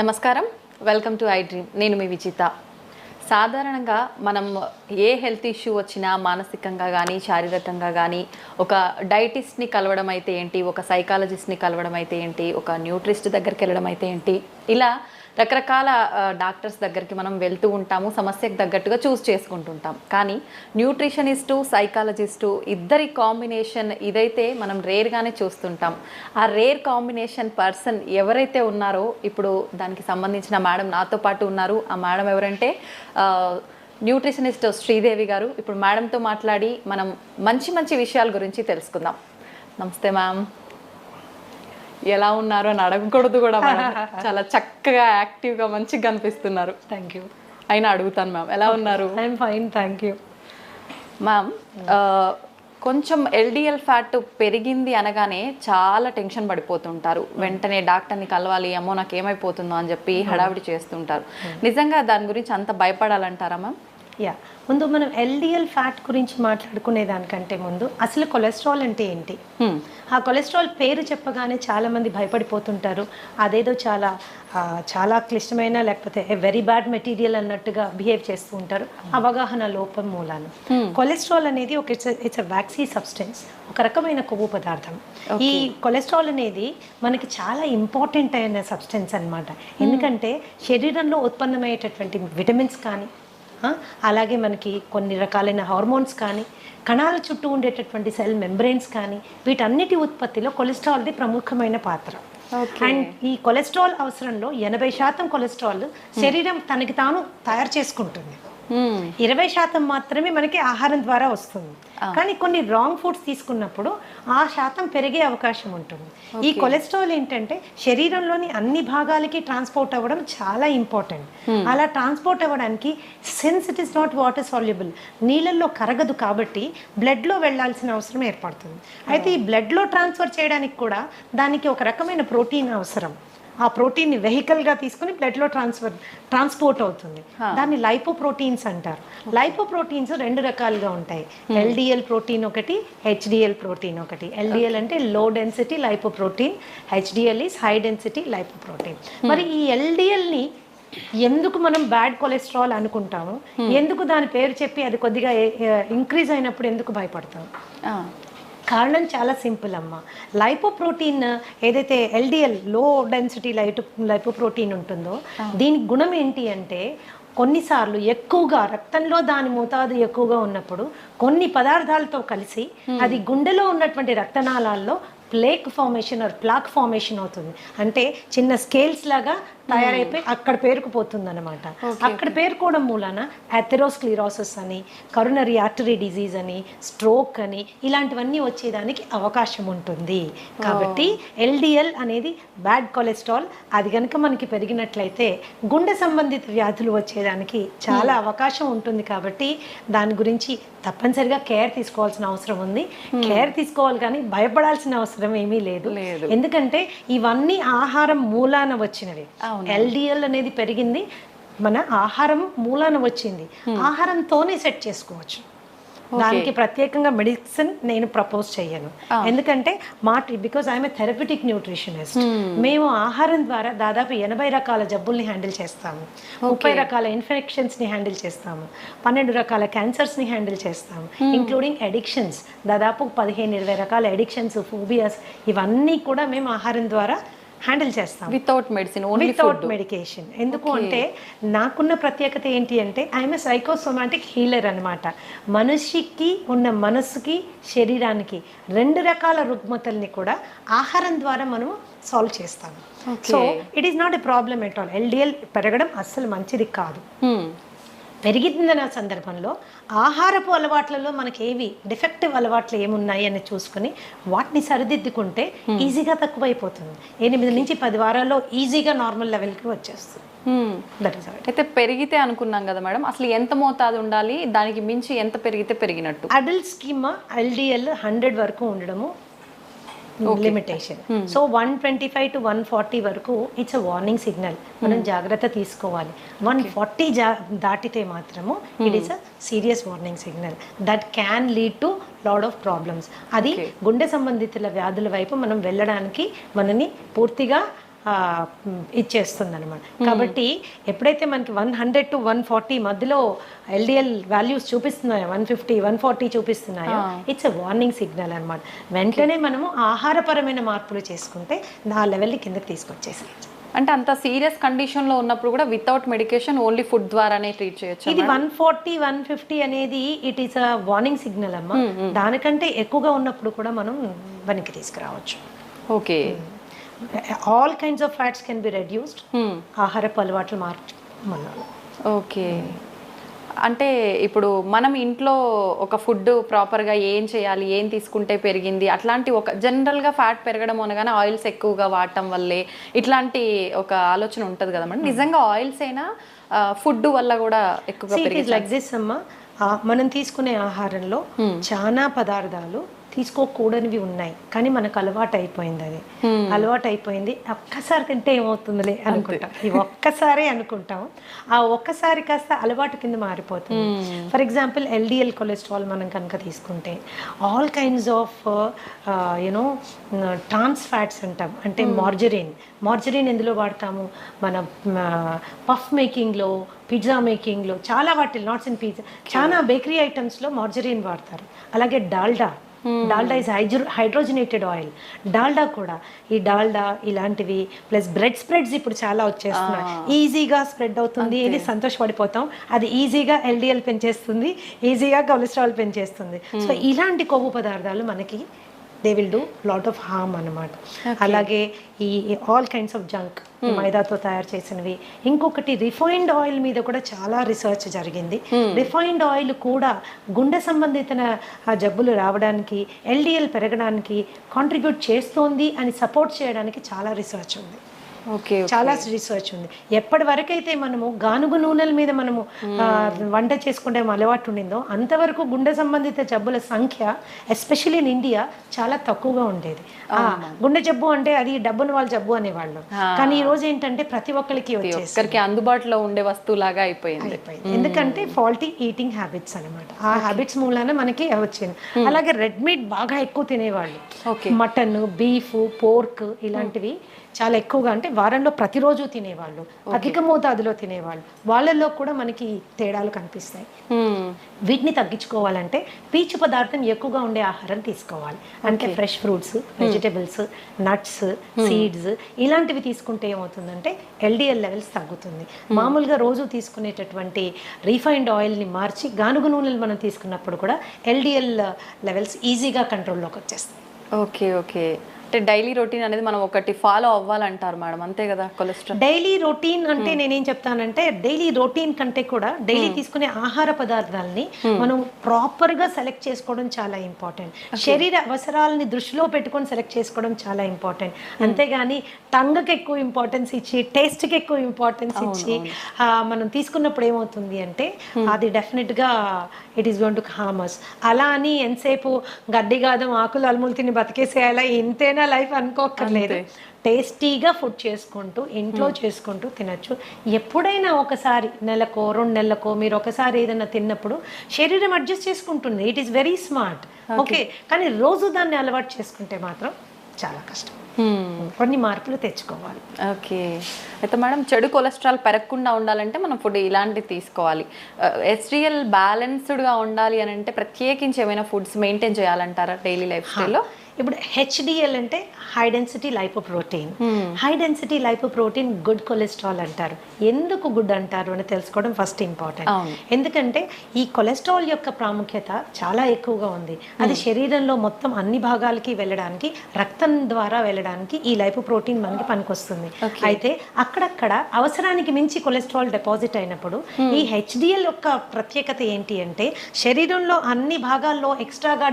నమస్కారం, welcome to I dream. నేను మీ విజిత. సాధారణంగా మనం ఏ హెల్త్ ఇష్యూ వచ్చినా మానసికంగా కానీ శారీరకంగా కానీ ఒక డైటిస్ట్ని కలవడం అయితే ఏంటి, ఒక సైకాలజిస్ట్ని కలవడం అయితే ఏంటి, ఒక న్యూట్రిస్ట్ దగ్గరికి వెళ్ళడం అయితే ఏంటి, ఇలా రకరకాల డాక్టర్స్ దగ్గరికి మనం వెళ్తూ ఉంటాము, సమస్యకు తగ్గట్టుగా చూస్ చేసుకుంటుంటాం. కానీ న్యూట్రిషనిస్టు, సైకాలజిస్టు ఇద్దరి కాంబినేషన్ ఇదైతే మనం రేర్గానే చూస్తుంటాం. ఆ రేర్ కాంబినేషన్ పర్సన్ ఎవరైతే ఉన్నారో ఇప్పుడు దానికి సంబంధించిన మేడం నాతో పాటు ఉన్నారు. ఆ మేడం ఎవరంటే న్యూట్రిషనిస్ట్ శ్రీదేవి గారు. ఇప్పుడు మేడంతో మాట్లాడి మనం మంచి మంచి విషయాల గురించి తెలుసుకుందాం. నమస్తే మ్యామ్. ఎలా ఉన్నారు అని అడగకూడదు కూడా, చాలా చక్కగా యాక్టివ్గా మంచిగా కనిపిస్తున్నారు. Thank you. అయినా అడుగుతాను మ్యామ్, ఎలా ఉన్నారు? I'm fine, thank you. Ma'am, కొంచెం ఎల్డిఎల్ ఫ్యాట్ పెరిగింది అనగానే చాలా టెన్షన్ పడిపోతుంటారు. వెంటనే డాక్టర్ని కలవాలి, అమ్మో నాకు ఏమైపోతుందో అని చెప్పి హడావిడి చేస్తుంటారు. నిజంగా దాని గురించి అంత భయపడాలంటారా మ్యామ్? యా, ముందు మనం ఎల్డిఎల్ ఫ్యాట్ గురించి మాట్లాడుకునే దానికంటే ముందు అసలు కొలెస్ట్రాల్ అంటే ఏంటి? ఆ కొలెస్ట్రాల్ పేరు చెప్పగానే చాలామంది భయపడిపోతుంటారు. అదేదో చాలా క్లిష్టమైన లేకపోతే వెరీ బ్యాడ్ మెటీరియల్ అన్నట్టుగా బిహేవ్ చేస్తూ ఉంటారు, అవగాహన లోపం మూలాన. కొలెస్ట్రాల్ అనేది ఇట్స్ అ వ్యాక్సీ సబ్స్టెన్స్, ఒక రకమైన కొవ్వు పదార్థం. ఈ కొలెస్ట్రాల్ అనేది మనకి చాలా ఇంపార్టెంట్ అయిన సబ్స్టెన్స్ అన్నమాట. ఎందుకంటే శరీరంలో ఉత్పన్నమయ్యేటటువంటి విటమిన్స్ కానీ, అలాగే మనకి కొన్ని రకాలైన హార్మోన్స్ కానీ, కణాల చుట్టూ ఉండేటటువంటి సెల్ మెంబ్రెయిన్స్ కానీ, వీటన్నిటి ఉత్పత్తిలో కొలెస్ట్రాల్ది ప్రముఖమైన పాత్ర. అండ్ ఈ కొలెస్ట్రాల్ అవసరంలో 80% కొలెస్ట్రాల్ శరీరం తనకి తాను తయారు చేసుకుంటుంది. 20% మాత్రమే మనకి ఆహారం ద్వారా వస్తుంది. కానీ కొన్ని రాంగ్ ఫుడ్స్ తీసుకున్నప్పుడు ఆ శాతం పెరిగే అవకాశం ఉంటుంది. ఈ కొలెస్ట్రాల్ ఏంటంటే శరీరంలోని అన్ని భాగాలకి ట్రాన్స్పోర్ట్ అవ్వడం చాలా ఇంపార్టెంట్. అలా ట్రాన్స్పోర్ట్ అవ్వడానికి, since it is not water soluble, నీళ్ళల్లో కరగదు కాబట్టి బ్లడ్లో వెళ్ళాల్సిన అవసరం ఏర్పడుతుంది. అయితే ఈ బ్లడ్లో ట్రాన్స్ఫర్ చేయడానికి కూడా దానికి ఒక రకమైన ప్రోటీన్ అవసరం. ఆ ప్రోటీన్ని వెహికల్గా తీసుకుని బ్లడ్లో ట్రాన్స్పోర్ట్ అవుతుంది. దాన్ని లైపోప్రోటీన్స్ అంటారు. లైపోప్రోటీన్స్ 2 రకాలుగా ఉంటాయి. ఎల్డిఎల్ ప్రోటీన్ ఒకటి, హెచ్డిఎల్ ప్రోటీన్ ఒకటి. ఎల్డిఎల్ అంటే low density lipoprotein, HDL is high density lipoprotein. మరి ఈ ఎల్డిఎల్ని ఎందుకు మనం బ్యాడ్ కొలెస్ట్రాల్ అనుకుంటాము, ఎందుకు దాని పేరు చెప్పి అది కొద్దిగా ఇంక్రీజ్ అయినప్పుడు ఎందుకు భయపడతాం? కారణం చాలా సింపుల్ అమ్మ. లైపోప్రోటీన్ ఏదైతే ఎల్డిఎల్ లో డెన్సిటీ లైపోప్రోటీన్ ఉంటుందో, దీని గుణం ఏంటి అంటే కొన్నిసార్లు ఎక్కువగా రక్తంలో దాని మోతాదు ఎక్కువగా ఉన్నప్పుడు కొన్ని పదార్థాలతో కలిసి అది గుండెలో ఉన్నటువంటి రక్తనాళాల్లో plaque formation or plaque formation అవుతుంది. అంటే చిన్న స్కేల్స్ లాగా తయారైపోయి అక్కడ పేరుకుపోతుంది అనమాట. అక్కడ పేరుకోవడం మూలాన అథెరోస్క్లిరోసిస్ అని, కరోనరీ ఆర్టరీ డిజీజ్ అని, స్ట్రోక్ అని, ఇలాంటివన్నీ వచ్చేదానికి అవకాశం ఉంటుంది. కాబట్టి ఎల్డిఎల్ అనేది బ్యాడ్ కొలెస్ట్రాల్. అది కనుక మనకి పెరిగినట్లయితే గుండె సంబంధిత వ్యాధులు వచ్చేదానికి చాలా అవకాశం ఉంటుంది. కాబట్టి దాని గురించి తప్పనిసరిగా కేర్ తీసుకోవాల్సిన అవసరం ఉంది. కేర్ తీసుకోవాలి కానీ భయపడాల్సిన అవసరం ఏమీ లేదు. ఎందుకంటే ఇవన్నీ ఆహారం మూలాన వచ్చినవి. ఎల్డిఎల్ అనేది పెరిగింది మన ఆహారం మూలాన వచ్చింది. ఆహారంతోనే సెట్ చేసుకోవచ్చు. దానికి ప్రత్యేకంగా మెడిసిన్ నేను ప్రపోజ్ చేయను. ఎందుకంటే because I'm A therapeutic nutritionist. మేము ఆహారం ద్వారా దాదాపు 80 రకాల జబ్బుల్ని హ్యాండిల్ చేస్తాము, 30 రకాల ఇన్ఫెక్షన్స్ని హ్యాండిల్ చేస్తాము, 12 రకాల క్యాన్సర్స్ని హ్యాండిల్ చేస్తాము, ఇంక్లూడింగ్ అడిక్షన్స్. దాదాపు 15-20 రకాల అడిక్షన్స్, ఫోబియాస్, ఇవన్నీ కూడా మేము ఆహారం ద్వారా హ్యాండిల్ చేస్తాం. Without medicine, without medication. ఎందుకు అంటే నాకున్న ప్రత్యేకత ఏంటి అంటే ఐఎమ్ ఏ సైకోసోమాటిక్ హీలర్ అనమాట. మనిషికి ఉన్న మనస్సుకి, శరీరానికి 2 రకాల రుగ్మతల్ని కూడా ఆహారం ద్వారా మనము సాల్వ్ చేస్తాము. So it is not a problem at all. LDL పెరగడం అస్సలు మంచిది కాదు. పెరిగిందన్న సందర్భంలో ఆహారపు అలవాట్లలో మనకి ఏవి డిఫెక్టివ్ అలవాట్లు ఏమున్నాయి అని చూసుకుని వాటిని సరిదిద్దుకుంటే ఈజీగా తక్కువైపోతుంది. 8 నుంచి 10 వారాల్లో ఈజీగా నార్మల్ లెవెల్కి వచ్చేస్తుంది. అయితే పెరిగితే అనుకున్నాం కదా మేడం, అసలు ఎంత మోతాదు ఉండాలి, దానికి మించి ఎంత పెరిగితే పెరిగినట్టు? అడల్ట్స్కి ఎల్డిఎల్ 100 వరకు ఉండడము లిమిటేషన్. సో 125 to 140 వరకు ఇట్స్ అ వార్నింగ్ సిగ్నల్. మనం జాగ్రత్త తీసుకోవాలి. 140 దాటితే మాత్రము it is a serious warning signal that can lead to lot of problems. అది గుండె సంబంధిత వ్యాధుల వైపు మనం వెళ్ళడానికి మనని పూర్తిగా ఇచ్చేస్తుంది అనమాట. కాబట్టి ఎప్పుడైతే మనకి 100 to 140 మధ్యలో ఎల్డిఎల్ వాల్యూస్ చూపిస్తున్నాయో, 150 140 చూపిస్తున్నాయో, ఇట్స్ ఎ వార్నింగ్ సిగ్నల్ అనమాట. వెంటనే మనము ఆహారపరమైన మార్పులు చేసుకుంటే ఆ లెవెల్ని కిందకి తీసుకొచ్చేసి, అంటే అంత సీరియస్ కండిషన్లో ఉన్నప్పుడు కూడా వితౌట్ మెడికేషన్ ఓన్లీ ఫుడ్ ద్వారానే ట్రీట్ చేయొచ్చు. ఇది 140 150 అనేది it is a warning signal అమ్మా. దానికంటే ఎక్కువగా ఉన్నప్పుడు కూడా మనం వెనక్కి తీసుకురావచ్చు. Okay, all kinds of fats can be reduced ఆహారపు అలవాట్లు మార్చడం. ఓకే, అంటే ఇప్పుడు మనం ఇంట్లో ఒక ఫుడ్ ప్రాపర్గా ఏం చేయాలి, ఏం తీసుకుంటే పెరిగింది, అట్లాంటి ఒక జనరల్గా ఫ్యాట్ పెరగడం అనగానే ఆయిల్స్ ఎక్కువగా వాడటం వల్లే ఇట్లాంటి ఒక ఆలోచన ఉంటుంది కదా మేడం. నిజంగా ఆయిల్స్ అయినా ఫుడ్ వల్ల కూడా ఎక్కువగా పెరిగింది? లైక్ దిస్ అమ్మా, మనం తీసుకునే ఆహారంలో చాలా పదార్థాలు తీసుకోకూడనివి ఉన్నాయి, కానీ మనకు అలవాటు అయిపోయింది. అది అలవాటు అయిపోయింది. ఒక్కసారి తింటే ఏమవుతుందిలే అనుకుంటాం, ఇవి ఒక్కసారి అనుకుంటాం. ఆ ఒక్కసారి కాస్త అలవాటు కింద మారిపోతుంది. ఫర్ ఎగ్జాంపుల్ ఎల్డిఎల్ కొలెస్ట్రాల్ మనం కనుక తీసుకుంటే all kinds of you know trans fats అంటాం. అంటే మార్జరీన్ ఎందులో వాడతాము? మన పఫ్ మేకింగ్లో, పిజ్జా మేకింగ్లో, చాలా వాటిలో, నాట్స్ ఇన్ పిజ్జా, చాలా బేకరీ ఐటమ్స్లో మార్జరీన్ వాడతారు. అలాగే Dalda is hydrogenated oil. Dalda కూడా, ఈ డాల్డా ఇలాంటివి ప్లస్ బ్రెడ్ స్ప్రెడ్స్ ఇప్పుడు చాలా వచ్చేస్తున్నాయి. ఈజీగా స్ప్రెడ్ అవుతుంది, ఇది సంతోషపడిపోతాం. అది ఈజీగా ఎల్డిఎల్ పెంచేస్తుంది, ఈజీగా కొలెస్ట్రాల్ పెంచేస్తుంది. సో ఇలాంటి కొవ్వు పదార్థాలు మనకి they will do lot of harm అన్నమాట. అలాగే ఈ ఆల్ కైండ్స్ ఆఫ్ జంక్, మైదాతో తయారు చేసినవి. ఇంకొకటి రిఫైన్డ్ ఆయిల్ మీద కూడా చాలా రీసెర్చ్ జరిగింది. రిఫైన్డ్ ఆయిల్ కూడా గుండె సంబంధిత జబ్బులు రావడానికి, ఎల్డిఎల్ పెరగడానికి కాంట్రిబ్యూట్ చేస్తోంది అని సపోర్ట్ చేయడానికి చాలా రీసెర్చ్ ఉంది. చాలా రీసెర్చ్ ఉంది. ఎప్పటి వరకైతే మనము గానుగు నూనెల మీద మనము వంట చేసుకుంటే అలవాటు ఉండిందో అంతవరకు గుండె సంబంధిత జబ్బుల సంఖ్య ఎస్పెషల్లీ ఇన్ ఇండియా చాలా తక్కువగా ఉండేది. గుండె జబ్బు అంటే అది డబ్బున వాళ్ళ జబ్బు అనేవాళ్ళు, కానీ ఈ రోజు ఏంటంటే ప్రతి ఒక్కరికి వచ్చేసరికి అందుబాటులో ఉండే వస్తువులాగా అయిపోయింది. ఎందుకంటే ఫాల్టీ ఈటింగ్ హ్యాబిట్స్ అనమాట. ఆ హ్యాబిట్స్ మూలాన మనకి వచ్చింది. అలాగే రెడ్ మీట్ బాగా ఎక్కువ తినేవాళ్ళు, మటన్, బీఫ్, పోర్క్ ఇలాంటివి చాలా ఎక్కువగా, అంటే వారంలో ప్రతిరోజు తినేవాళ్ళు, అధిక మోతాదులో తినేవాళ్ళు, వాళ్ళల్లో కూడా మనకి తేడాలు కనిపిస్తాయి. వీటిని తగ్గించుకోవాలంటే పీచు పదార్థం ఎక్కువగా ఉండే ఆహారం తీసుకోవాలి. అంటే fresh fruits, vegetables, nuts, seeds ఇలాంటివి తీసుకుంటే ఏమవుతుందంటే ఎల్డిఎల్ లెవెల్స్ తగ్గుతుంది. మామూలుగా రోజు తీసుకునేటటువంటి రీఫైన్డ్ ఆయిల్ని మార్చి గానుగు నూనెలు మనం తీసుకున్నప్పుడు కూడా ఎల్డిఎల్ లెవెల్స్ ఈజీగా కంట్రోల్లోకి వచ్చేస్తాయి. ఓకే, అంటే డైలీ రొటీన్ అనేది మనం ఒకటి ఫాలో అవ్వాలంటారు మేడం, అంతే కదా? కొలెస్ట్రాల్ డైలీ రొటీన్ అంటే నేనేం చెప్తానంటే డైలీ రొటీన్ కంటే కూడా డైలీ తీసుకునే ఆహార పదార్థాలని మనం ప్రాపర్ గా సెలెక్ట్ చేసుకోవడం చాలా ఇంపార్టెంట్. శరీర అవసరాలని దృష్టిలో పెట్టుకొని సెలెక్ట్ చేసుకోవడం చాలా ఇంపార్టెంట్. అంతేగాని టంగ్కి ఎక్కువ ఇంపార్టెన్స్ ఇచ్చి, టేస్ట్కి ఎక్కువ ఇంపార్టెన్స్ ఇచ్చి మనం తీసుకున్నప్పుడు ఏమవుతుంది అంటే అది డెఫినెట్ గా it is going to harm us. అలా అని ఎంతసేపు గడ్డి గాదం ఆకులు అలుములు తిని బతికేసేయాలా, ఇంతేనా లైఫ్ అనుకోక్కర్లేదు. టేస్టీగా ఫుడ్ చేసుకుంటూ ఇంట్లో చేసుకుంటూ తినచ్చు. ఎప్పుడైనా ఒకసారి నెలకో 2 నెలలకో మీరు ఒకసారి ఏదైనా తిన్నప్పుడు శరీరం అడ్జస్ట్ చేసుకుంటుంది. It is very smart. Okay, కానీ రోజు దాన్ని అలవాటు చేసుకుంటే మాత్రం చాలా కష్టం. కొన్ని మార్పులు తెచ్చుకోవాలి. ఓకే, అయితే మేడం చెడు కొలెస్ట్రాల్ పెరగకుండా ఉండాలంటే మనం ఫుడ్ ఇలాంటివి తీసుకోవాలి. HDL బ్యాలెన్స్డ్గా ఉండాలి అని అంటే ప్రత్యేకించి ఏమైనా ఫుడ్స్ మెయింటైన్ చేయాలంటారా డైలీ లైఫ్ స్టైల్లో? ఇప్పుడు HDL అంటే high density lipoprotein. High density lipoprotein good cholesterol అంటారు. ఎందుకు గుడ్ అంటారు అని తెలుసుకోవడం ఫస్ట్ ఇంపార్టెంట్. ఎందుకంటే ఈ కొలెస్ట్రాల్ యొక్క ప్రాముఖ్యత చాలా ఎక్కువగా ఉంది. అది శరీరంలో మొత్తం అన్ని భాగాలకి వెళ్ళడానికి, రక్తం ద్వారా వెళ్ళడానికి ఈ లైపోప్రోటీన్ మనకి పనికొస్తుంది. అయితే అక్కడక్కడ అవసరానికి మించి కొలెస్ట్రాల్ డిపాజిట్ అయినప్పుడు ఈ HDL యొక్క ప్రత్యేకత ఏంటి అంటే శరీరంలో అన్ని భాగాల్లో ఎక్స్ట్రాగా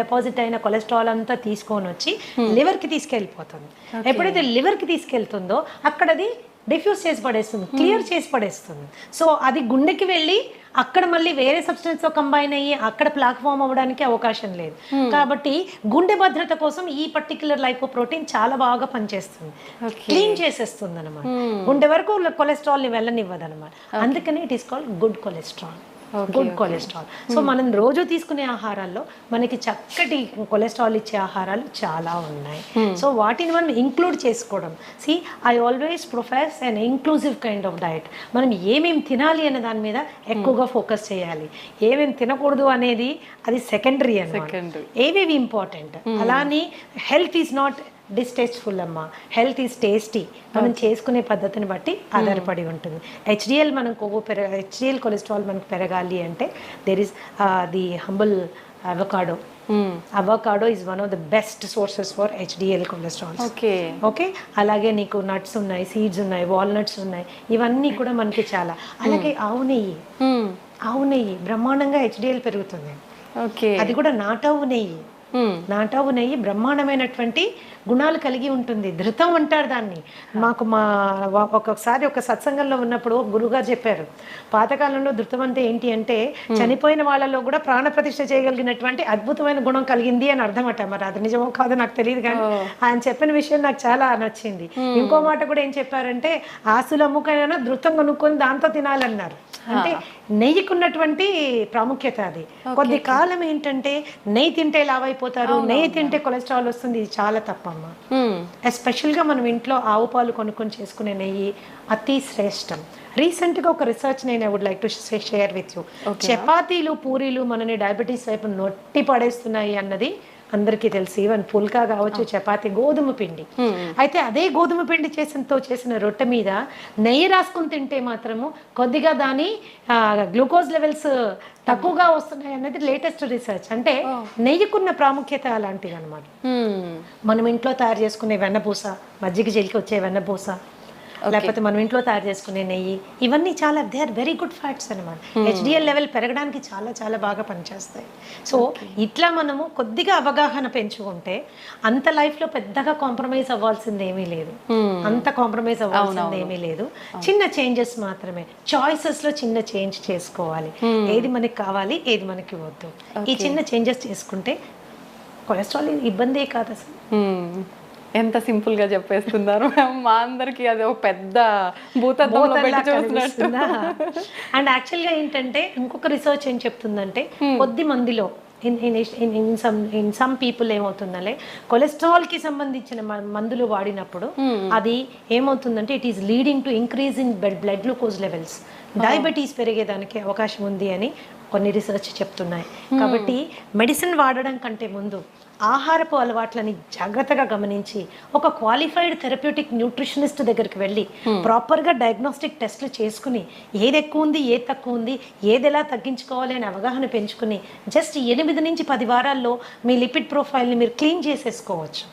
డిపాజిట్ అయిన కొలెస్ట్రాల్ అంతా తీసుకొని వచ్చి లివర్ కి తీసుకెళ్ళిపోతుంది. ఎప్పుడైతే లివర్ కి తీసుకెళ్తుందో అక్కడ అది డిఫ్యూజ్ చేసి పడేస్తుంది, క్లియర్ చేసి పడేస్తుంది. సో అది గుండెకి వెళ్ళి అక్కడ మళ్ళీ వేరే సబ్స్టెన్స్ తో కంబైన్ అయ్యి అక్కడ ప్లాక్ ఫామ్ అవ్వడానికి అవకాశం లేదు. కాబట్టి గుండె భద్రత కోసం ఈ పర్టికులర్ లైపోప్రోటీన్ చాలా బాగా పనిచేస్తుంది, క్లీన్ చేసేస్తుంది అనమాట. గుండె వరకు కొలెస్ట్రాల్ ని వెళ్ళనివ్వదు అనమాట. అందుకని it is called good cholesterol. Good cholesterol. So మనం రోజు తీసుకునే ఆహారాల్లో మనకి చక్కటి కొలెస్ట్రాల్ ఇచ్చే ఆహారాలు చాలా ఉన్నాయి. సో వాటిని మనం ఇంక్లూడ్ చేసుకోవడం. See I always profess an inclusive kind of diet. మనం ఏమేమి తినాలి అనే దాని మీద ఎక్కువగా ఫోకస్ చేయాలి. ఏమేమి తినకూడదు అనేది అది సెకండరీ అన్నమాట. ఏవేవి ఇంపార్టెంట్. అలానే హెల్త్ ఈజ్ నాట్ డిస్టేస్ట్ఫుల్ అమ్మా, హెల్త్ ఈజ్ టేస్టీ. మనం చేసుకునే పద్ధతిని బట్టి ఆధారపడి ఉంటుంది. హెచ్డిఎల్ మనం హెచ్డిఎల్ కొలెస్ట్రాల్ మనకు పెరగాలి అంటే there is the humble avocado. Avocado is one of the best sources for HDL cholesterol. Okay, అలాగే నీకు నట్స్ ఉన్నాయి, సీడ్స్ ఉన్నాయి, వాల్నట్స్ ఉన్నాయి, ఇవన్నీ కూడా మనకి చాలా. అలాగే ఆవు నెయ్యి బ్రహ్మాండంగా హెచ్డిఎల్ పెరుగుతుంది. అది కూడా నాటావు నెయ్యి. నాటావు నెయ్యి బ్రహ్మాండమైనటువంటి గుణాలు కలిగి ఉంటుంది. ధృతం అంటారు దాన్ని. మాకు ఒక్కొక్కసారి ఒక సత్సంగంలో ఉన్నప్పుడు గురువుగారు చెప్పారు, పాతకాలంలో ధృతం అంటే ఏంటి అంటే చనిపోయిన వాళ్ళలో కూడా ప్రాణ ప్రతిష్ఠ చేయగలిగినటువంటి అద్భుతమైన గుణం కలిగింది అని అర్థమట. మరి అది నిజమో కాదో నాకు తెలియదు, కానీ ఆయన చెప్పిన విషయం నాకు చాలా నచ్చింది. ఇంకో మాట కూడా ఏం చెప్పారంటే ఆస్తులు అమ్ముకైనా ధృతం కొనుక్కొని దాంతో తినాలన్నారు. అంటే నెయ్యికున్నటువంటి ప్రాముఖ్యత అది. కొద్ది కాలం ఏంటంటే నెయ్యి తింటే లావైపోతారు, నెయ్యి తింటే కొలెస్ట్రాల్ వస్తుంది. ఇది చాలా తప్పమ్మా. ఎస్పెషల్గా మనం ఇంట్లో ఆవు పాలు కొనుక్కొని చేసుకునే నెయ్యి అతి శ్రేష్టం. రీసెంట్గా ఒక రీసెర్చ్ నేను I would like to share with you. చపాతీలు పూరీలు మనని డయాబెటీస్ వైపు నొట్టి పడేస్తున్నాయి అన్నది అందరికీ తెలుసు. ఈవెన్ పుల్కా కావచ్చు, చపాతి, గోధుమ పిండి. అయితే అదే గోధుమ పిండి చేసిన రొట్టె మీద నెయ్యి రాసుకుని తింటే మాత్రము కొద్దిగా దాని గ్లూకోజ్ లెవెల్స్ తక్కువగా వస్తున్నాయి అన్నది లేటెస్ట్ రీసెర్చ్. అంటే నెయ్యికున్న ప్రాముఖ్యత అలాంటిది అనమాట. మనం ఇంట్లో తయారు చేసుకునే వెన్నపూస, మజ్జిగ జీలికి వచ్చే వెన్నపూస, లేకపోతే మనం ఇంట్లో తయారు చేసుకునే నెయ్యి, ఇవన్నీ చాలా they are very good fats అనమాట. హెచ్డిఎల్ లెవెల్ పెరగడానికి చాలా చాలా బాగా పనిచేస్తాయి. సో ఇట్లా మనము కొద్దిగా అవగాహన పెంచుకుంటే అంత లైఫ్లో పెద్దగా కాంప్రమైజ్ అవ్వాల్సింది ఏమీ లేదు. అంత కాంప్రమైజ్ అవ్వాల్సింది ఏమీ లేదు. చిన్న చేంజెస్ మాత్రమే, చాయిసెస్లో చిన్న చేంజ్ చేసుకోవాలి. ఏది మనకి కావాలి, ఏది మనకి వద్దు. ఈ చిన్న చేంజెస్ చేసుకుంటే కొలెస్ట్రాల్ ఇబ్బందే కాదు అసలు. ఎంత సింపుల్ గా చెప్పేస్తున్నారు. మా అందరికి అది ఒక పెద్ద భూతద్దంలో పెట్టి చూస్తున్నట్టు. అండ్ యాక్చువల్గా ఏంటంటే ఇంకొక రీసెర్చ్ ఏం చెప్తుందంటే కొద్ది మందిలో ఇన్ సమ్ పీపుల్ ఏమవుతుందంటే కొలెస్ట్రాల్ కి సంబంధించిన మందులు వాడినప్పుడు అది ఏమవుతుందంటే it is leading to increase in blood glucose levels, diabetes పెరిగేదానికి అవకాశం ఉంది అని కొన్ని రీసెర్చ్ చెప్తున్నాయి. కాబట్టి మెడిసిన్ వాడడం కంటే ముందు ఆహారపు అలవాట్లని జాగ్రత్తగా గమనించి ఒక క్వాలిఫైడ్ థెరప్యూటిక్ న్యూట్రిషనిస్ట్ దగ్గరికి వెళ్ళి ప్రాపర్గా డయాగ్నోస్టిక్ టెస్ట్లు చేసుకుని ఏది ఎక్కువ ఉంది, ఏది తక్కువ ఉంది, ఏది ఎలా తగ్గించుకోవాలి అని అవగాహన పెంచుకుని జస్ట్ 8 నుంచి 10 వారాల్లో మీ లిపిడ్ ప్రొఫైల్ని మీరు క్లీన్ చేసేసుకోవచ్చు.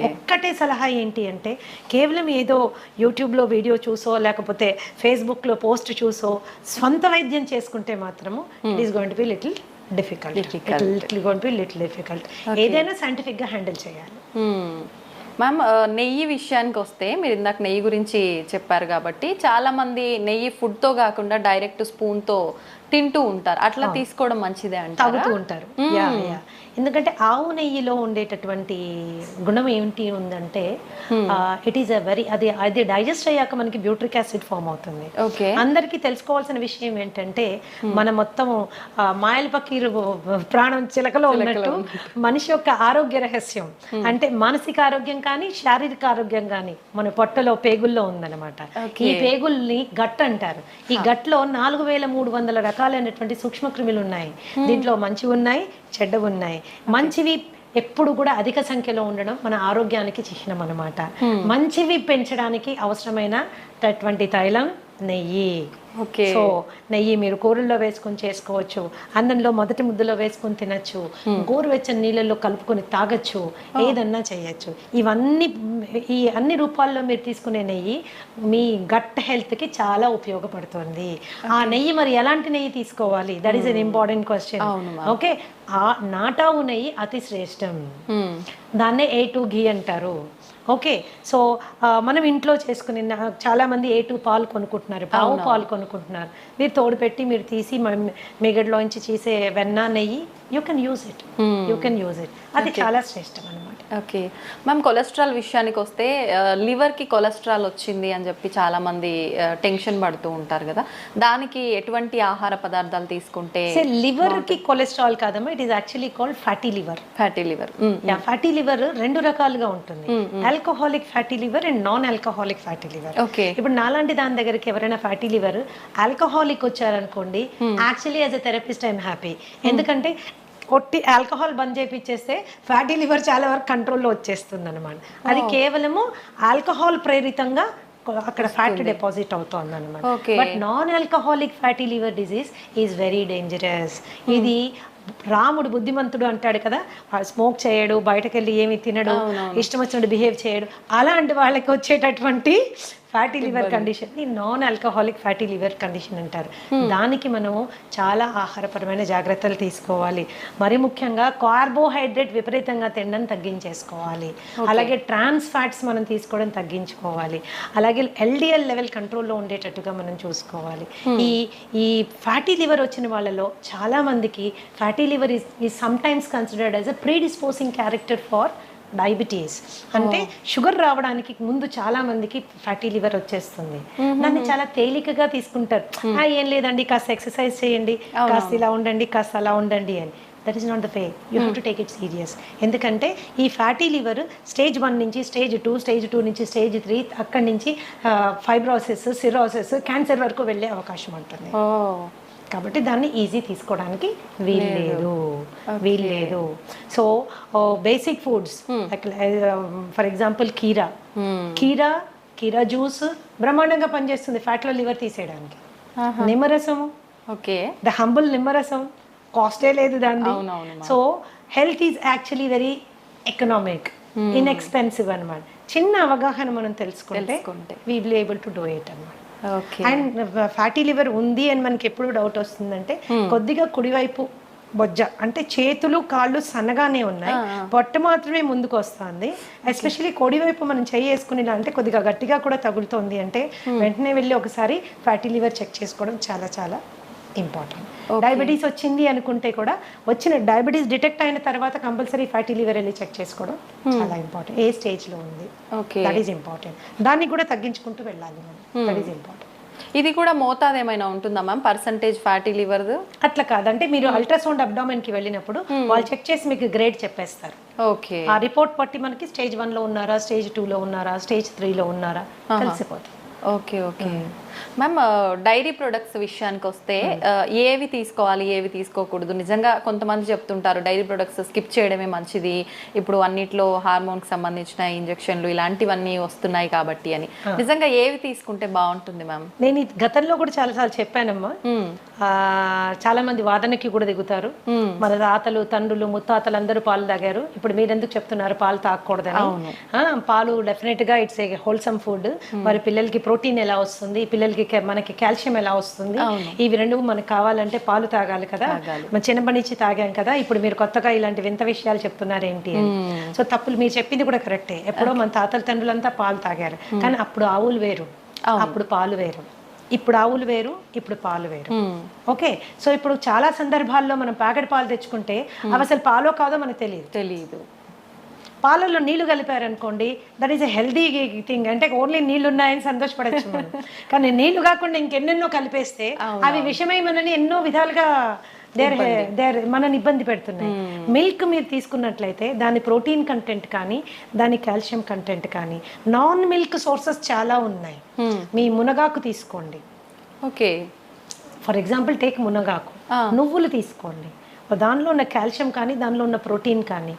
ఒక్కటే సలహా ఏంటి అంటే కేవలం ఏదో యూట్యూబ్లో వీడియో చూసో లేకపోతే ఫేస్బుక్లో పోస్ట్ చూసో స్వంత వైద్యం చేసుకుంటే మాత్రము it is going to be little difficult. ఏదైనా సైంటిఫిక్ గా హ్యాండిల్ చేయాలి. మ్యామ్, నెయ్యి విషయానికి వస్తే మీరు ఇందాక నెయ్యి గురించి చెప్పారు కాబట్టి చాలా మంది నెయ్యి ఫుడ్ తో కాకుండా డైరెక్ట్ స్పూన్ తో తింటూ ఉంటారు. అట్లా తీసుకోవడం మంచిదే అంటే తాగుతూ ఉంటారు. ఎందుకంటే ఆవు నెయ్యిలో ఉండేటటువంటి గుణం ఏంటి ఉందంటే ఇట్ ఈస్ అది డైజెస్ట్ అయ్యాక మనకి బ్యూట్రిక్ యాసిడ్ ఫామ్ అవుతుంది. అందరికీ తెలుసుకోవాల్సిన విషయం ఏంటంటే మన మొత్తం మాయల పకీరు ప్రాణం చిలకలో ఉన్నట్టు మనిషి యొక్క ఆరోగ్య రహస్యం అంటే మానసిక ఆరోగ్యం కానీ శారీరక ఆరోగ్యం కానీ మన పొట్టలో పేగుల్లో ఉందన్నమాట. ఈ పేగుల్ని గట్ అంటారు. ఈ గట్లో 4300 రకాలైనటువంటి సూక్ష్మక్రిములు ఉన్నాయి. దీంట్లో మంచివి ఉన్నాయి, చెడ్డవి ఉన్నాయి. మంచివి ఎప్పుడు కూడా అధిక సంఖ్యలో ఉండడం మన ఆరోగ్యానికి చిహ్నం అన్నమాట. మంచివి పెంచడానికి అవసరమైనటువంటి తైలం నెయ్యి. సో నెయ్యి మీరు కూరల్లో వేసుకొని చేసుకోవచ్చు, అన్నంలో మొదటి ముద్దలో వేసుకొని తినచ్చు, గోరువెచ్చని నీళ్ళల్లో కలుపుకొని తాగొచ్చు, ఏదన్నా చేయొచ్చు. ఈ అన్ని రూపాల్లో మీరు తీసుకునే నెయ్యి మీ గట్ హెల్త్కి చాలా ఉపయోగపడుతుంది. ఆ నెయ్యి మరి ఎలాంటి నెయ్యి తీసుకోవాలి, that is an important question. Okay, ఆ నాటావు నెయ్యి అతి శ్రేష్టం. దాన్నే A2 ఘీ అంటారు. ఓకే, సో మనం ఇంట్లో చేసుకుని చాలామంది A2 పాలు కొనుక్కుంటున్నారు, ఆవు పాలు కొనుక్కుంటున్నారు. మీరు తోడు పెట్టి మీరు తీసి మిగడ్లోంచి చేసే వెన్న నెయ్యి యూ కెన్ యూజ్ ఇట్. అది చాలా శ్రేష్టం అనమాట. ఓకే మ్యామ్, కొలెస్ట్రాల్ విషయానికి వస్తే లివర్కి కొలెస్ట్రాల్ వచ్చింది అని చెప్పి చాలామంది టెన్షన్ పడుతూ ఉంటారు కదా, దానికి ఎటువంటి ఆహార పదార్థాలు తీసుకుంటే? లివర్కి కొలెస్ట్రాల్ కాదమ్మా, it is actually called fatty liver. Fatty liver. Fatty liver రెండు రకాలుగా ఉంటుంది, alcoholic fatty liver and non alcoholic fatty liver. Okay, ఇప్పుడు నాలాంటి దాని దగ్గరికి ఎవరైనా ఫ్యాటీ లివర్ ఆల్కహాలిక్ వచ్చారనుకోండి, actually as a therapist I'm happy. ఎందుకంటే కొట్టి ఆల్కహాల్ బంద్ చేయించేస్తే ఫ్యాటీ లివర్ చాలా వరకు కంట్రోల్లో వచ్చేస్తుంది అనమాట. అది కేవలము ఆల్కహాల్ ప్రేరితంగా అక్కడ ఫ్యాట్ డిపాజిట్ అవుతుంది అనమాట. But non alcoholic fatty liver disease is very dangerous. ఇది రాముడు బుద్ధిమంతుడు అంటాడు కదా, స్మోక్ చేయడు, బయటకు వెళ్ళి ఏమి తినడు, ఇష్టం వచ్చినట్టు బిహేవ్ చేయడు, అలాంటి వాళ్ళకి వచ్చేటటువంటి ఫ్యాటీ లివర్ కండిషన్ ని non alcoholic fatty liver condition అంటారు. దానికి మనము చాలా ఆహారపరమైన జాగ్రత్తలు తీసుకోవాలి. మరి ముఖ్యంగా కార్బోహైడ్రేట్ విపరీతంగా తినడం తగ్గించేసుకోవాలి. అలాగే ట్రాన్స్ ఫ్యాట్స్ మనం తీసుకోవడం తగ్గించుకోవాలి. అలాగే ఎల్డిఎల్ లెవెల్ కంట్రోల్లో ఉండేటట్టుగా మనం చూసుకోవాలి. ఈ ఫ్యాటీ లివర్ వచ్చిన వాళ్ళలో చాలా మందికి fatty liver is sometimes considered as a predisposing character for diabetes. అంటే షుగర్ రావడానికి ముందు చాలా మందికి ఫ్యాటీ లివర్ వచ్చేస్తుంది. దాన్ని చాలా తేలికగా తీసుకుంటారు. ఏం లేదండి, కాస్త ఎక్సర్సైజ్ చేయండి, కాస్త ఇలా ఉండండి, కాస్త అలా ఉండండి అని. That is not the way. You have to take it serious. ఎందుకంటే ఈ ఫ్యాటీ లివర్ స్టేజ్ 1 నుంచి స్టేజ్ 2, స్టేజ్ 2 నుంచి స్టేజ్ 3, అక్కడి నుంచి ఫైబ్రోసిస్, సిరోసిస్, క్యాన్సర్ వరకు వెళ్ళే అవకాశం ఉంటుంది. కాబట్టి దాన్ని ఈజీ తీసుకోవడానికి వీల్లేదు. So basic foods for example కీరా జ్యూస్ బ్రహ్మాండంగా పనిచేస్తుంది ఫ్యాట్లో లివర్ తీసేయడానికి. నిమ్మరసము, ఓకే, ద హంబుల్ నిమ్మరసం, కాస్టే లేదు దాన్ని. So health is actually very economic, inexpensive అనమాట. చిన్న అవగాహన మనం తెలుసుకుంటే we will able to do it అనమాట. అండ్ ఫ్యాటీ లివర్ ఉంది అని మనకి ఎప్పుడు డౌట్ వస్తుందంటే, కొద్దిగా కుడివైపు బొజ్జ అంటే చేతులు కాళ్ళు సన్నగానే ఉన్నాయి, పొట్ట మాత్రమే ముందుకు వస్తుంది. ఎస్పెషల్లీ కుడివైపు మనం చెయ్యి వేసుకుని అంటే కొద్దిగా గట్టిగా కూడా తగులుతోంది అంటే వెంటనే వెళ్ళి ఒకసారి ఫ్యాటీ లివర్ చెక్ చేసుకోవడం చాలా చాలా ఇంపార్టెంట్. డయాబెటీస్ వచ్చింది అనుకుంటే కూడా వచ్చిన డయాబెటీస్ డిటెక్ట్ అయిన తర్వాత కంపల్సరీ ఫ్యాటీ లివర్ వెళ్ళి చెక్ చేసుకోవడం చాలా ఇంపార్టెంట్. ఏ స్టేజ్ లో ఉంది, దట్ ఈస్ ఇంపార్టెంట్. దాన్ని కూడా తగ్గించుకుంటూ వెళ్ళాలి మనం, దట్ ఈస్ ఇంపార్టెంట్. ఇది కూడా మోతాదు ఏమైనా ఉంటుందా మ్యామ్, పర్సంటేజ్ ఫ్యాటీ లివర్? అట్లా కాదంటే మీరు అల్ట్రాసౌండ్ అబ్డామెన్ కి వెళ్ళినప్పుడు వాళ్ళు చెక్ చేసి మీకు గ్రేడ్ చెప్పేస్తారు. ఓకే, ఆ రిపోర్ట్ బట్టి మనకి స్టేజ్ 1 లో ఉన్నారా, స్టేజ్ 2 లో ఉన్నారా, స్టేజ్ 3 లో ఉన్నారా తెలిసిపోతుంది. Okay okay ma'am, dairy products విషయానికి వస్తే ఏవి తీసుకోవాలి, ఏవి తీసుకోకూడదు? నిజంగా కొంతమంది చెప్తుంటారు డైరీ ప్రొడక్ట్స్ స్కిప్ చేయడమే మంచిది, ఇప్పుడు అన్నిట్లో హార్మోన్కి సంబంధించిన ఇంజెక్షన్లు ఇలాంటివన్నీ వస్తున్నాయి కాబట్టి అని. నిజంగా ఏవి తీసుకుంటే బాగుంటుంది మ్యామ్? నేను గతంలో కూడా చాలాసార్లు చెప్పానమ్మా. చాలా మంది వాదనకి కూడా దిగుతారు. మన తాతలు, తండ్రులు, ముత్తాతలు అందరూ పాలు తాగారు, ఇప్పుడు మీరెందుకు చెప్తున్నారు పాలు తాగకూడదని? పాలు డెఫినెట్ గా ఇట్స్ ఏ హోల్సమ్ ఫుడ్. మరి పిల్లలకి ప్రోటీన్ ఎలా వస్తుంది, పిల్లలకి మనకి కాల్షియం ఎలా వస్తుంది, ఇవి రెండు మనకు కావాలంటే పాలు తాగాలి కదా. మన చిన్నప్పటి నుంచి తాగాం కదా, ఇప్పుడు మీరు కొత్తగా ఇలాంటి వింత విషయాలు చెప్తున్నారు ఏంటి అని. సో తప్పులు మీరు చెప్పింది కూడా కరెక్టే. ఎప్పుడో మన తాతల తండ్రులంతా పాలు తాగారు, కానీ అప్పుడు ఆవులు వేరు, అప్పుడు పాలు వేరు. ఇప్పుడు ఆవులు వేరు, ఇప్పుడు పాలు వేరు. ఓకే, సో ఇప్పుడు చాలా సందర్భాల్లో మనం ప్యాకెట్ పాలు తెచ్చుకుంటే అవి అసలు పాలో కాదో మనకు తెలియదు. పాలల్లో నీళ్లు కలిపారనుకోండి, that is a healthy thing. అంటే ఓన్లీ నీళ్లు ఉన్నాయని సంతోషపడచ్చు మనం, కానీ నీళ్లు కాకుండా ఇంకెన్నెన్నో కలిపేస్తే అవి విషమై మనని ఎన్నో విధాలుగా మనని ఇబ్బంది పెడుతున్నాయి. మిల్క్ మీరు తీసుకున్నట్లయితే దాని ప్రోటీన్ కంటెంట్ కానీ, దాని కాల్షియం కంటెంట్ కానీ, నాన్ మిల్క్ సోర్సెస్ చాలా ఉన్నాయి. మీ మునగాకు తీసుకోండి, ఓకే, ఫర్ ఎగ్జాంపుల్ టేక్ మునగాకు. నువ్వులు తీసుకోండి, దానిలో ఉన్న కాల్షియం కానీ, దానిలో ఉన్న ప్రోటీన్ కానీ.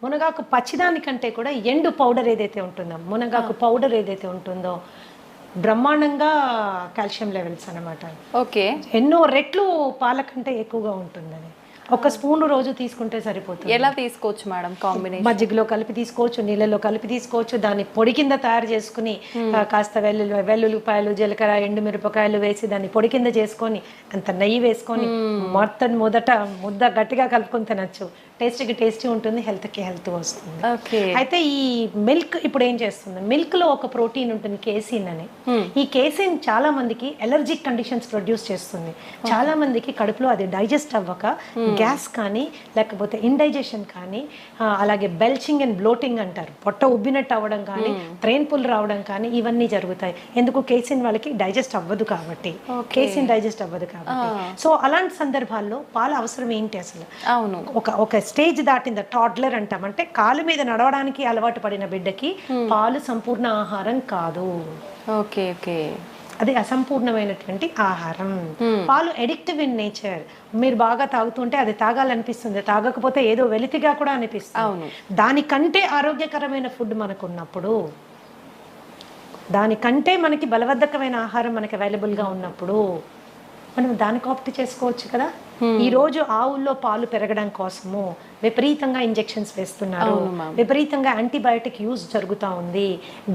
మునగాకు పచ్చిదానికంటే కూడా ఎండు పౌడర్ ఏదైతే ఉంటుందో, మునగాకు పౌడర్ ఏదైతే ఉంటుందో బ్రహ్మాండంగా కాల్షియం లెవెల్స్ అనమాట. ఓకే, ఎన్నో రెట్లు పాల కంటే ఎక్కువగా ఉంటుందని. ఒక స్పూన్ రోజు తీసుకుంటే సరిపోతుంది. ఎలా తీసుకోవచ్చు మేడం? కాంబినేషన్ మజ్జిగలో కలిపి తీసుకోవచ్చు, నీళ్ళలో కలిపి తీసుకోవచ్చు. దాన్ని పొడి కింద తయారు చేసుకుని కాస్త వెల్లుల్లిపాయలు, జీలకర్ర, ఎండుమిరపకాయలు వేసి దాన్ని పొడి కింద చేసుకొని అంత నెయ్యి వేసుకొని మొదట ముద్ద గట్టిగా కలుపుకొని తినచ్చు. టేస్టీ ఉంటుంది, హెల్త్కి హెల్త్ వస్తుంది. అయితే ఈ మిల్క్ ఇప్పుడు ఏం చేస్తుంది, మిల్క్ లో ఒక ప్రోటీన్ ఉంటుంది కేసిన్ అని. ఈ కేసిన్ చాలా మందికి ఎలర్జిక్ కండిషన్స్ ప్రొడ్యూస్ చేస్తుంది. చాలా మందికి కడుపులో అది డైజెస్ట్ అవ్వక గ్యాస్ కానీ లేకపోతే ఇండైజెషన్ కానీ అలాగే బెల్చింగ్ అండ్ బ్లోటింగ్ అంటారు, పొట్ట ఉబ్బినట్టు అవ్వడం కానీ ట్రైన్ పుల్ రావడం కానీ ఇవన్నీ జరుగుతాయి. ఎందుకు కేసిన్ వాళ్ళకి డైజెస్ట్ అవ్వదు కాబట్టి, కేసిన్ డైజెస్ట్ అవ్వదు కాబట్టి. సో అలాంటి సందర్భాల్లో పాల అవసరం ఏంటి అసలు? అవును, ఒక స్టేజ్ దాటింది టాడ్లర్ అంటాం, అంటే కాలు మీద నడవడానికి అలవాటు పడిన బిడ్డకి పాలు సంపూర్ణ ఆహారం కాదు. ఓకే ఓకే, అది అసంపూర్ణమైనటువంటి ఆహారం. పాలు ఎడిక్టివ్ ఇన్ నేచర్. మీరు బాగా తాగుతుంటే అది తాగాలనిపిస్తుంది, తాగకపోతే ఏదో వెలితిగా కూడా అనిపిస్తుంది. దానికంటే ఆరోగ్యకరమైన ఫుడ్ మనకు ఉన్నప్పుడు, దానికంటే మనకి బలవర్ధకమైన ఆహారం మనకి అవైలబుల్గా ఉన్నప్పుడు మనం దానికి ఆప్ట్ చేసుకోవచ్చు కదా. ఈ రోజు ఆవుల్లో పాలు పెరగడం కోసము విపరీతంగా ఇంజెక్షన్స్ వేస్తున్నారు, విపరీతంగా యాంటీబయాటిక్ యూజ్ జరుగుతూ ఉంది.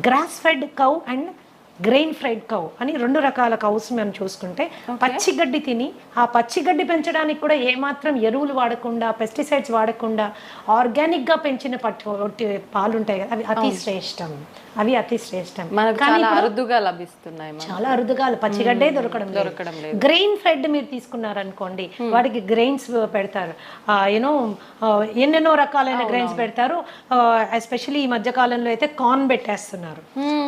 Grass fed cow and grain fried cow అని 2 రకాల కౌస్ మనం చూసుకుంటే, పచ్చిగడ్డి తిని ఆ పచ్చిగడ్డి పెంచడానికి కూడా ఏమాత్రం ఎరువులు వాడకుండా, పెస్టిసైడ్స్ వాడకుండా ఆర్గానిక్గా పెంచిన పాలు ఉంటాయి కదా, అవి అతి శ్రేష్టం. చాలా అరుదుగా లభిస్తున్నాయి, చాలా అరుదుగా. పచ్చిగడ్డే దొరకడం లేదు. గ్రెయిన్ ఫెడ్ మీరు తీసుకున్నారనుకోండి, వాటికి గ్రెయిన్స్ పెడతారు, ఎన్నెన్నో రకాలైన గ్రెయిన్స్ పెడతారు. ఎస్పెషల్లీ ఈ మధ్య కాలంలో అయితే కార్న్ పెట్టేస్తున్నారు,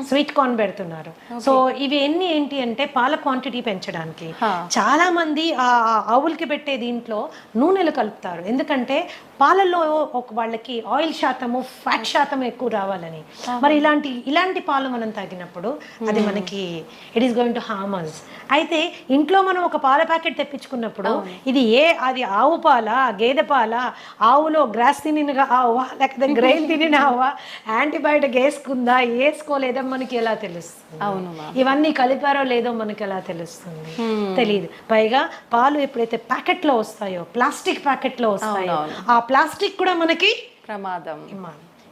స్వీట్ కార్న్ పెడుతున్నారు. సో ఇవి ఏంటి అంటే పాల క్వాంటిటీ పెంచడానికి చాలా మంది ఆవులకి పెట్టే దీంట్లో నూనెలు కలుపుతారు, ఎందుకంటే పాలల్లో వాళ్ళకి ఆయిల్ శాతము, ఫ్యాట్ శాతం ఎక్కువ రావాలని. మరి ఇలాంటి పాలు మనం తాగినప్పుడు అది మనకి it is going to harm us. అయితే ఇంట్లో మనం ఒక పాల ప్యాకెట్ తెప్పించుకున్నప్పుడు అది ఆవు పాల, గేదె పాల, ఆవులో గ్రాస్ తినిన ఆవా లేకపోతే గ్రెయిన్ తినిన ఆవా, యాంటీబయాటిక్ వేసుకోలేదో మనకి ఎలా తెలుస్తుంది? ఇవన్నీ కలిపారో లేదో మనకి ఎలా తెలుస్తుంది? తెలియదు. పైగా పాలు ఎప్పుడైతే ప్యాకెట్లో వస్తాయో, ప్లాస్టిక్ ప్యాకెట్లో వస్తాయో, ఆ ప్లాస్టిక్ కూడా మనకి ప్రమాదం.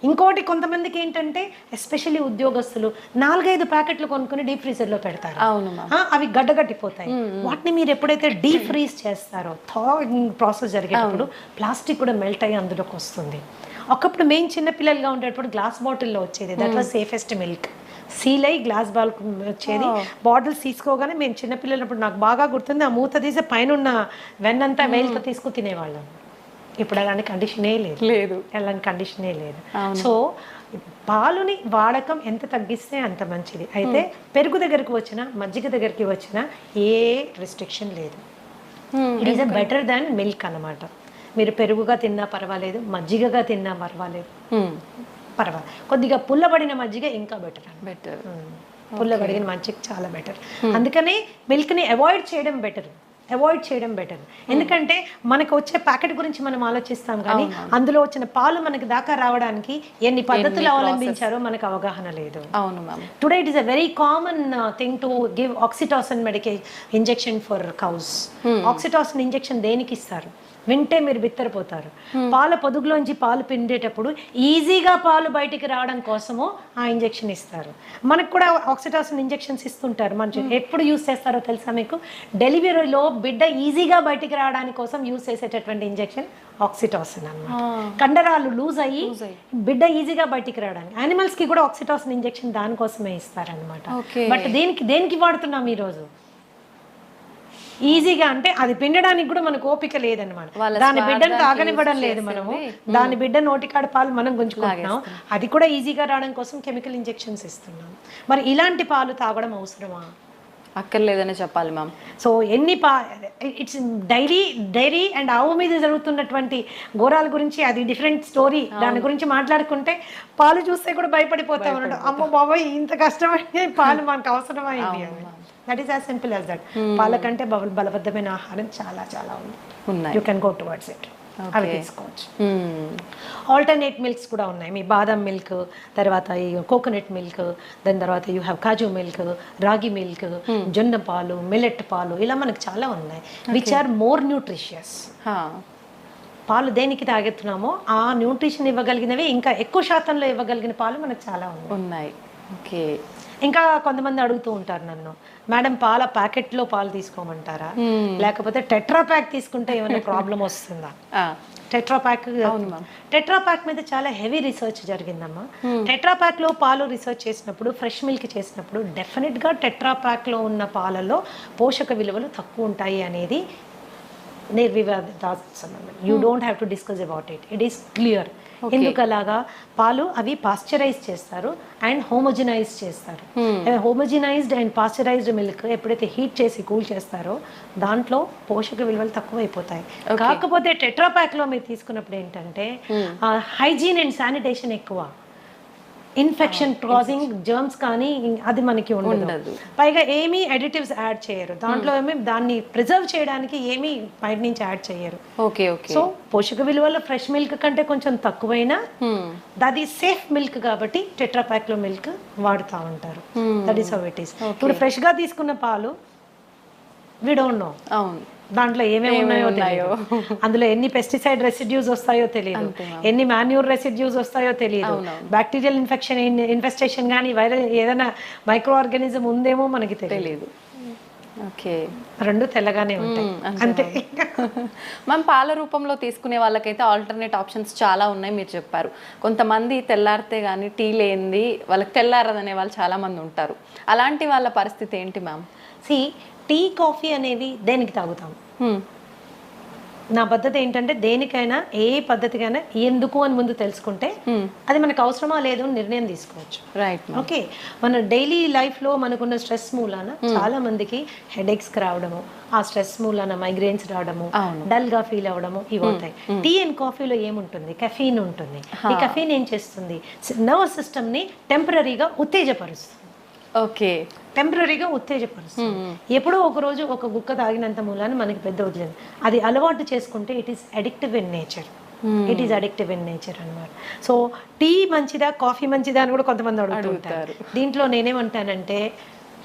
ఇంకోటి కొంతమందికి ఏంటంటే, ఎస్పెషల్లీ ఉద్యోగస్తులు 4-5 ప్యాకెట్లు కొనుక్కొని డీప్ ఫ్రీజర్ లో పెడతారు, అవి గడ్డగట్టిపోతాయి. వాటిని మీరు ఎప్పుడైతే డీప్ ఫ్రీజ్ చేస్తారో, థాయింగ్ ప్రాసెస్ జరిగేటప్పుడు ప్లాస్టిక్ కూడా మెల్ట్ అయ్యి అందులోకి వస్తుంది. ఒకప్పుడు మేము చిన్నపిల్లలుగా ఉండేటప్పుడు గ్లాస్ బాటిల్లో వచ్చేది, that was safest milk. Seal అయ్యి గ్లాస్ బాల్ వచ్చేది. బాటిల్స్ తీసుకోగానే మేము చిన్నపిల్లలప్పుడు నాకు బాగా గుర్తుంది, ఆ మూత తీసి పైన ఉన్న వెన్నంతా వేలుతో తీసుకుని తినేవాళ్ళం. ఇప్పుడు అలాంటి కండిషనే లేదు. సో పాలుని వాడకం ఎంత తగ్గిస్తే అంత మంచిది. అయితే పెరుగు దగ్గరికి వచ్చినా, మజ్జిగ దగ్గరికి వచ్చినా ఏ రెస్ట్రిక్షన్ లేదు. It is better than milk అన్నమాట. మీరు పెరుగుగా తిన్నా పర్వాలేదు, మజ్జిగగా తిన్నా పర్వాలేదు. కొద్దిగా పుల్లబడిన మజ్జిగ ఇంకా బెటర్. పుల్లబడిన మజ్జిగ చాలా బెటర్. అందుకని మిల్క్ని అవాయిడ్ చేయడం బెటర్. ఎందుకంటే మనకు వచ్చే ప్యాకెట్ గురించి మనం ఆలోచిస్తాం, కానీ అందులో వచ్చిన పాలు మనకి దాకా రావడానికి ఎన్ని పద్ధతులు అవలంబించారో మనకు అవగాహన లేదు. Today it is a very common thing to give oxytocin injection for cows. Oxytocin injection దేనికి ఇస్తారు వింటే మీరు బిత్తరపోతారు. పాల పొదుగులోంచి పాలు పిండేటప్పుడు ఈజీగా పాలు బయటికి రావడం కోసము ఆ ఇంజెక్షన్ ఇస్తారు. మనకు కూడా ఆక్సిటాసిన్ ఇంజెక్షన్స్ ఇస్తుంటారు. మనం ఎప్పుడు యూస్ చేస్తారో తెలుసా మీకు? డెలివరీలో బిడ్డ ఈజీగా బయటికి రావడానికి కోసం యూస్ చేసేటటువంటి ఇంజెక్షన్ ఆక్సిటాసిన్ అన్నమాట. కండరాలు లూజ్ అయ్యి బిడ్డ ఈజీగా బయటికి రావడానికి. యానిమల్స్ కి కూడా ఆక్సిటాసిన్ ఇంజెక్షన్ దానికోసమే ఇస్తారనమాట. బట్ దేనికి వాడుతున్నాం ఈరోజు? ఈజీగా అంటే అది పిండడానికి కూడా మనకు ఓపిక లేదనమాట. దాని బిడ్డను తాగనివ్వడం లేదు మనము, దాని బిడ్డ నోటికాడ పాలు మనం గుంజుకుంటున్నాం. అది కూడా ఈజీగా రావడం కోసం కెమికల్ ఇంజెక్షన్స్ ఇస్తున్నాం. మరి ఇలాంటి పాలు తాగడం అవసరమా? అక్కర్లేదని చెప్పాలి ma'am. So it's dairy and ఆవు మీద జరుగుతున్నటువంటి ఘోరాల గురించి అది డిఫరెంట్ స్టోరీ. దాని గురించి మాట్లాడుకుంటే పాలు చూస్తే కూడా భయపడిపోతాం అన్నట్టు. అమ్మో బాబాయ్ ఇంత కష్టమైతే పాలు మనకు అవసరమైంది. That is as simple as that. పాల కంటే బలబద్ధమైన ఆహారం చాలా చాలా ఉంది. You can go towards it. అవి తీసుకోవచ్చు. ఆల్టర్నేట్ మిల్క్స్ కూడా ఉన్నాయి. మీ బాదం మిల్క్, తర్వాత ఈ కోకోనట్ మిల్క్, దాని తర్వాత యూ హ్యావ్ కాజు మిల్క్, రాగి మిల్క్, జొన్న పాలు, మిల్లెట్ పాలు, ఇలా మనకు చాలా ఉన్నాయి విచ్ ఆర్ మోర్ న్యూట్రిషియస్. పాలు దేనికి తాగెత్తున్నామో ఆ న్యూట్రిషన్ ఇవ్వగలిగినవి, ఇంకా ఎక్కువ శాతంలో ఇవ్వగలిగిన పాలు మనకు చాలా ఉన్నాయి. ఓకే. ఇంకా కొంతమంది అడుగుతూ ఉంటారు నన్ను, మేడం పాల ప్యాకెట్లో పాలు తీసుకోమంటారా, లేకపోతే టెట్రా ప్యాక్ తీసుకుంటే ఏమైనా ప్రాబ్లం వస్తుందా? టెట్రా ప్యాక్ మీద చాలా హెవీ రీసెర్చ్ జరిగిందమ్మా. టెట్రా ప్యాక్ లో పాలు రీసెర్చ్ చేసినప్పుడు, ఫ్రెష్ మిల్క్ చేసినప్పుడు డెఫినెట్ గా టెట్రా ప్యాక్ లో ఉన్న పాలలో పోషక విలువలు తక్కువ ఉంటాయి అనేది నిర్వివాదాస్పదం. You don't have to discuss about it. It is clear. ఎందుకు అలాగా? పాలు అవి పాస్చరైజ్ చేస్తారు అండ్ హోమోజినైజ్ చేస్తారు. హోమోజినైజ్డ్ అండ్ పాస్చరైజ్డ్ మిల్క్ ఎప్పుడైతే హీట్ చేసి కూల్ చేస్తారో దాంట్లో పోషక విలువలు తక్కువైపోతాయి. కాకపోతే టెట్రా ప్యాక్ లో మీరు తీసుకున్నప్పుడు ఏంటంటే హైజీన్ అండ్ శానిటేషన్ ఎక్కువ, ఇన్ఫెక్షన్ కాజింగ్ జర్మ్స్ కానీ అది మనకి ఉండదు. పైగా ఏమీ అడిటివ్స్ యాడ్ చేయరు దాంట్లో, ఏమి దాన్ని ప్రిజర్వ్ చేయడానికి ఏమీ బయట నుంచి యాడ్ చేయరు. సో పోషక విలువల ఫ్రెష్ మిల్క్ కంటే కొంచెం తక్కువైనా అది సేఫ్ మిల్క్ కాబట్టి టెట్రా ప్యాక్ లో మిల్క్ వాడుతూ ఉంటారు. That is how it is. ఇప్పుడు ఫ్రెష్ గా తీసుకున్న పాలు వి డోంట్ నో దాంట్లో ఏమేమి ఉన్నాయో తెలియదు, అందులో ఎన్ని పెస్టిసైడ్ రెసిడ్యూస్ వస్తాయో తెలియదు, ఎన్ని మాన్యూర్ రెసిడ్యూస్ వస్తాయో తెలియదు, బ్యాక్టీరియల్ ఇన్ఫెస్టేషన్ కానీ వైరల్ ఏదైనా మైక్రో ఆర్గానిజం ఉందేమో మనకి తెలియదు. ఓకే, రెండు తెల్లగానే ఉంటాయి అంతే. మనం పాల రూపంలో తీసుకునే వాళ్ళకైతే ఆల్టర్నేట్ ఆప్షన్స్ చాలా ఉన్నాయి మీరు చెప్పారు. కొంతమంది తెల్లారితే కానీ టీ లేనిది వాళ్ళకి తెల్లారదనే వాళ్ళు చాలా మంది ఉంటారు. అలాంటి వాళ్ళ పరిస్థితి ఏంటి మ్యామ్? టీ కాఫీ అనేవి దేనికి తాగుతాం? నా పద్ధతి ఏంటంటే దేనికైనా ఏ పద్ధతికైనా ఎందుకు అని ముందు తెలుసుకుంటే అది మనకు అవసరమా లేదు అని నిర్ణయం తీసుకోవచ్చు. రైట్. ఓకే, మన డైలీ లైఫ్లో మనకున్న స్ట్రెస్ మూలాన చాలా మందికి హెడేక్స్ రావడము, ఆ స్ట్రెస్ మూలాన మైగ్రేన్స్ రావడము, డల్ గా ఫీల్ అవ్వడము ఇవి అవుతాయి. టీ అండ్ కాఫీలో ఏముంటుంది? కెఫీన్ ఉంటుంది. ఈ కెఫీన్ ఏం చేస్తుంది? నర్వస్ సిస్టమ్ ని టెంపరీగా ఉత్తేజపరుస్తుంది. ఓకే, టెంపరీగా ఉత్తేజపరుస్తుంది. ఎప్పుడో ఒక రోజు ఒక గుక్క తాగినంత మూలాన మనకి పెద్ద వదిలేదు. అది అలవాటు చేసుకుంటే it is addictive in nature. It is addictive in nature అనమాట. సో టీ మంచిదా కాఫీ మంచిదా అని కూడా కొంతమంది అడుగుతుంటారు. దీంట్లో నేనేమంటానంటే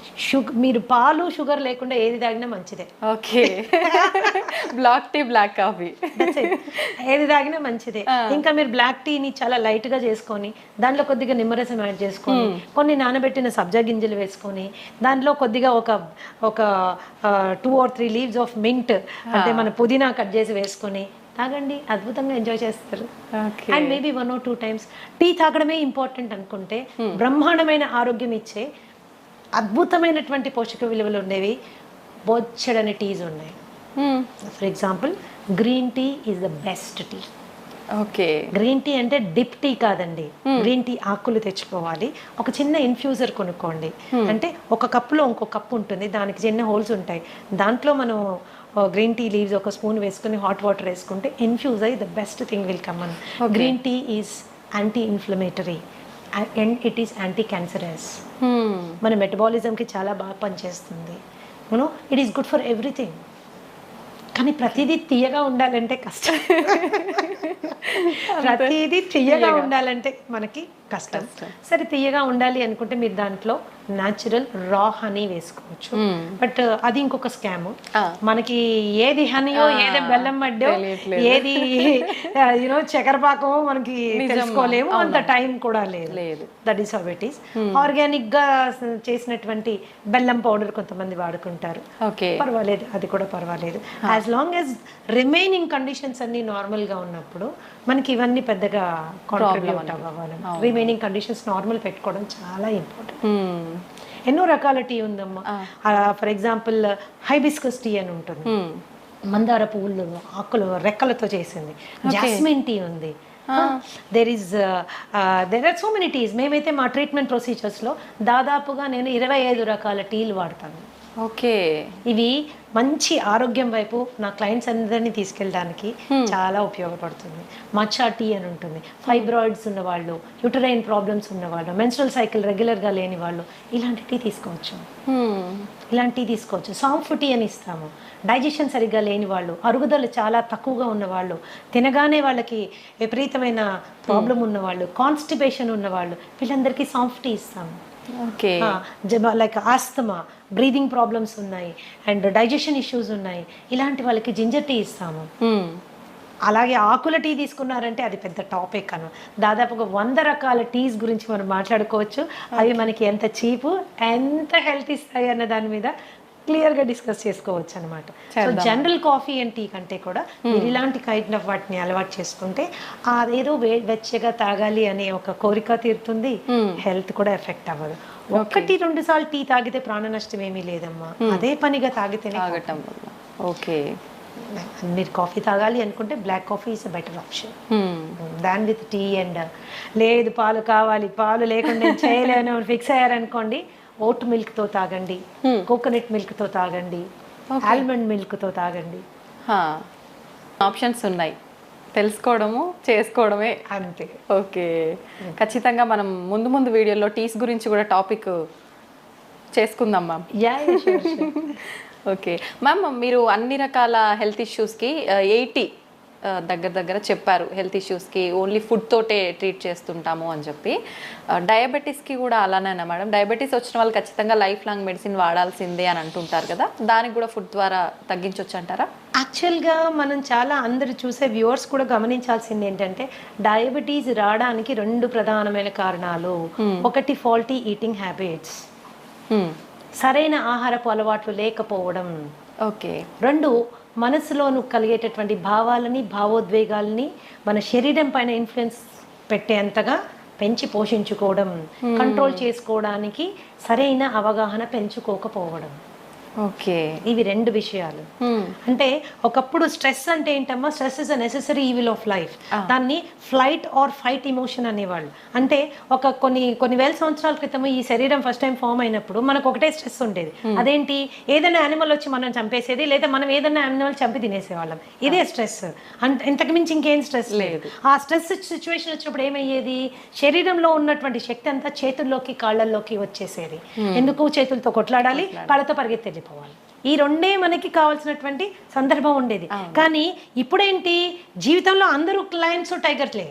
మీరు పాలు షుగర్ లేకుండా ఏది తాగినా మంచిదే. Okay, black tea black coffee ఏది తాగినా మంచిదే. ఇంకా మీరు బ్లాక్ టీని చాలా లైట్ గా చేసుకొని దాంట్లో కొద్దిగా నిమ్మరసం యాడ్ చేసుకొని కొన్ని నానబెట్టిన సబ్జా గింజలు వేసుకొని దాంట్లో కొద్దిగా ఒక 2 or 3 leaves ఆఫ్ మింట్ అంటే మన పుదీనా కట్ చేసి వేసుకొని తాగండి, అద్భుతంగా ఎంజాయ్ చేస్తారు. And maybe 1 or 2 times tea తాగడమే ఇంపార్టెంట్ అనుకుంటే బ్రహ్మాండమైన ఆరోగ్యం ఇచ్చే అద్భుతమైనటువంటి పోషక విలువలు ఉండేవి బొచ్చడని టీస్ ఉన్నాయి. For example green tea is the best tea. Okay, green tea అంటే డిప్ టీ కాదండి. గ్రీన్ టీ ఆకులు తెచ్చుకోవాలి, ఒక చిన్న ఇన్ఫ్యూజర్ కొనుక్కోండి. అంటే ఒక కప్పులో ఇంకో కప్పు ఉంటుంది, దానికి చిన్న హోల్స్ ఉంటాయి. దాంట్లో మనం గ్రీన్ టీ లీవ్స్ ఒక స్పూన్ వేసుకుని హాట్ వాటర్ వేసుకుంటే ఇన్ఫ్యూజ్ అయ్యి the best thing will come on. Green tea is anti inflammatory and it is anti cancerous. మన మెటబాలిజంకి చాలా బాగా పనిచేస్తుంది. You know it is good for everything. కానీ ప్రతిదీ తీయగా ఉండాలంటే కష్టం. ప్రతిదీ తీయగా ఉండాలంటే మనకి కష్టం. సరే తీయగా ఉండాలి అనుకుంటే మీరు దాంట్లో న్యాచురల్ రా హనీ వేసుకోవచ్చు. బట్ అది ఇంకొక స్కామ్. మనకి ఏది హనీయో ఏది బెల్లం మడ్డో ఏది యూనో చక్కెరపాకమో మనకి తెలుసుకోలేము, అంత టైం కూడా లేదు. That is how it is. Organic గా చేసినటువంటి బెల్లం పౌడర్ కొంతమంది వాడుకుంటారు, పర్వాలేదు, అది కూడా పర్వాలేదు. As long as remaining conditions అన్ని నార్మల్ గా ఉన్నప్పుడు మనకి ఇవన్నీ పెద్దగా కాంట్రిబ్యూట్ అవ్వాలి. రిమైనింగ్ కండిషన్స్ నార్మల్ పెట్టుకోవడం చాలా ఇంపార్టెంట్. ఎన్నో రకాల టీ ఉందమ్మా. ఫర్ ఎగ్జాంపుల్ హైబిస్కస్ టీ అని ఉంటుంది, మందార పువ్వులు ఆకులు రెక్కలతో చేసింది. జాస్మిన్ టీ ఉంది. there are so many teas. మేమైతే మా ట్రీట్మెంట్ ప్రొసీజర్స్లో దాదాపుగా నేను 25 రకాల టీలు వాడతాను. ఓకే, ఇవి మంచి ఆరోగ్యం వైపు నా క్లయింట్స్ అందరినీ తీసుకెళ్ళడానికి చాలా ఉపయోగపడుతుంది. మచ్చా టీ అని ఉంటుంది. ఫైబ్రాయిడ్స్ ఉన్నవాళ్ళు, యూటరైన్ ప్రాబ్లమ్స్ ఉన్నవాళ్ళు, మెన్స్ట్రల్ సైకిల్ రెగ్యులర్గా లేని వాళ్ళు ఇలాంటి టీ తీసుకోవచ్చు. ఇలాంటి టీ తీసుకోవచ్చు. సాంఫ్ టీ అని ఇస్తాము. డైజెషన్ సరిగ్గా లేని వాళ్ళు, అరుగుదల చాలా తక్కువగా ఉన్నవాళ్ళు, తినగానే వాళ్ళకి విపరీతమైన ప్రాబ్లం ఉన్నవాళ్ళు, కాన్స్టిపేషన్ ఉన్నవాళ్ళు, వీళ్ళందరికీ సాంఫ్ టీ ఇస్తాము. లైక్ ఆస్తమా, బ్రీదింగ్ ప్రాబ్లమ్స్ ఉన్నాయి అండ్ డైజెషన్ ఇష్యూస్ ఉన్నాయి, ఇలాంటి వాళ్ళకి జింజర్ టీ ఇస్తాము. అలాగే ఆకుల టీ తీసుకున్నారంటే అది పెద్ద టాపిక్ అను. దాదాపుగా 100 రకాల టీస్ గురించి మనం మాట్లాడుకోవచ్చు. అవి మనకి ఎంత చీపు, ఎంత హెల్త్ ఇస్తాయి అన్న దాని మీద క్లియర్గా డిస్కస్ చేసుకోవచ్చు అనమాట. So general coffee and tea కంటే కూడా మీరు ఇలాంటి కైండ్ ఆఫ్ వాటిని అలవాటు చేసుకుంటే అదేదో వెచ్చగా తాగాలి అనే ఒక కోరిక తీరుతుంది, హెల్త్ కూడా ఎఫెక్ట్ అవ్వదు. 1-2 సార్లు టీ తాగితే ప్రాణ నష్టం ఏమీ లేదమ్మా, అదే పనిగా తాగితేనే. ఓకే, మీరు కాఫీ తాగాలి అనుకుంటే black coffee is a better option than with tea. And లేదు పాలు కావాలి, పాలు లేకుండా నేను చేయలేను ఫిక్స్ అయ్యారనుకోండి, ఓట్ మిల్క్తో తాగండి, కోకోనట్ మిల్క్తో తాగండి, ఆల్మండ్ మిల్క్తో తాగండి. ఆప్షన్స్ ఉన్నాయి, తెలుసుకోవడము చేసుకోవడమే అంతే. ఓకే, ఖచ్చితంగా మనం ముందు ముందు వీడియోలో టీస్ గురించి కూడా టాపిక్ చేసుకుందాం మ్యామ్. ఓకే మ్యామ్, మీరు అన్ని రకాల హెల్త్ ఇష్యూస్కి 80 దగ్గర చెప్పారు. హెల్త్ ఇష్యూస్కి ఓన్లీ ఫుడ్ తోటే ట్రీట్ చేస్తుంటాము అని చెప్పి. డయాబెటీస్కి కూడా అలానేనా మేడం? డయాబెటీస్ వచ్చిన వాళ్ళు ఖచ్చితంగా లైఫ్ లాంగ్ మెడిసిన్ వాడాల్సిందే అని అంటుంటారు కదా, దానికి కూడా ఫుడ్ ద్వారా తగ్గించవచ్చు అంటారా? యాక్చువల్గా మనం చాలా అందరు చూసే వ్యూవర్స్ కూడా గమనించాల్సింది ఏంటంటే, డయాబెటీస్ రావడానికి 2 ప్రధానమైన కారణాలు. ఒకటి ఫాల్టీ ఈటింగ్ హ్యాబిట్స్, సరైన ఆహారపు అలవాట్లు లేకపోవడం. ఓకే. 2 మనసులోను కలిగేటటువంటి భావాలని, భావోద్వేగాలని మన శరీరం పైన ఇన్ఫ్లుయెన్స్ పెట్టేంతగా పెంచి పోషించుకోవడం, కంట్రోల్ చేసుకోవడానికి సరైన అవగాహన పెంచుకోకపోవడం. ఓకే, ఇవి 2 విషయాలు. అంటే ఒకప్పుడు స్ట్రెస్ అంటే ఏంటమ్మా, stress is a necessary evil of life. దాన్ని ఫ్లైట్ ఆర్ ఫైట్ ఇమోషన్ అనేవాళ్ళు. అంటే కొన్ని వేల సంవత్సరాల క్రితం ఈ శరీరం ఫస్ట్ టైం ఫామ్ అయినప్పుడు మనకు ఒకటే స్ట్రెస్ ఉండేది. అదేంటి, ఏదైనా యానిమల్ వచ్చి మనం చంపేసేది, లేదా మనం ఏదైనా యానిమల్ చంపి తినేసేవాళ్ళం. ఇదే స్ట్రెస్. ఇంతకు మించి ఇంకేం స్ట్రెస్ లేదు. ఆ స్ట్రెస్ సిచ్యువేషన్ వచ్చినప్పుడు ఏమయ్యేది, శరీరంలో ఉన్నటువంటి శక్తి అంతా చేతుల్లోకి కాళ్ళల్లోకి వచ్చేసేది. ఎందుకు, చేతులతో కొట్లాడాలి, కాళ్ళతో పరిగెత్తేది పోవాలి. ఈ 2 మనకి కావాల్సినటువంటి సందర్భం ఉండేది. కానీ ఇప్పుడేంటి, జీవితంలో అందరూ లయన్స్ టైగర్లే.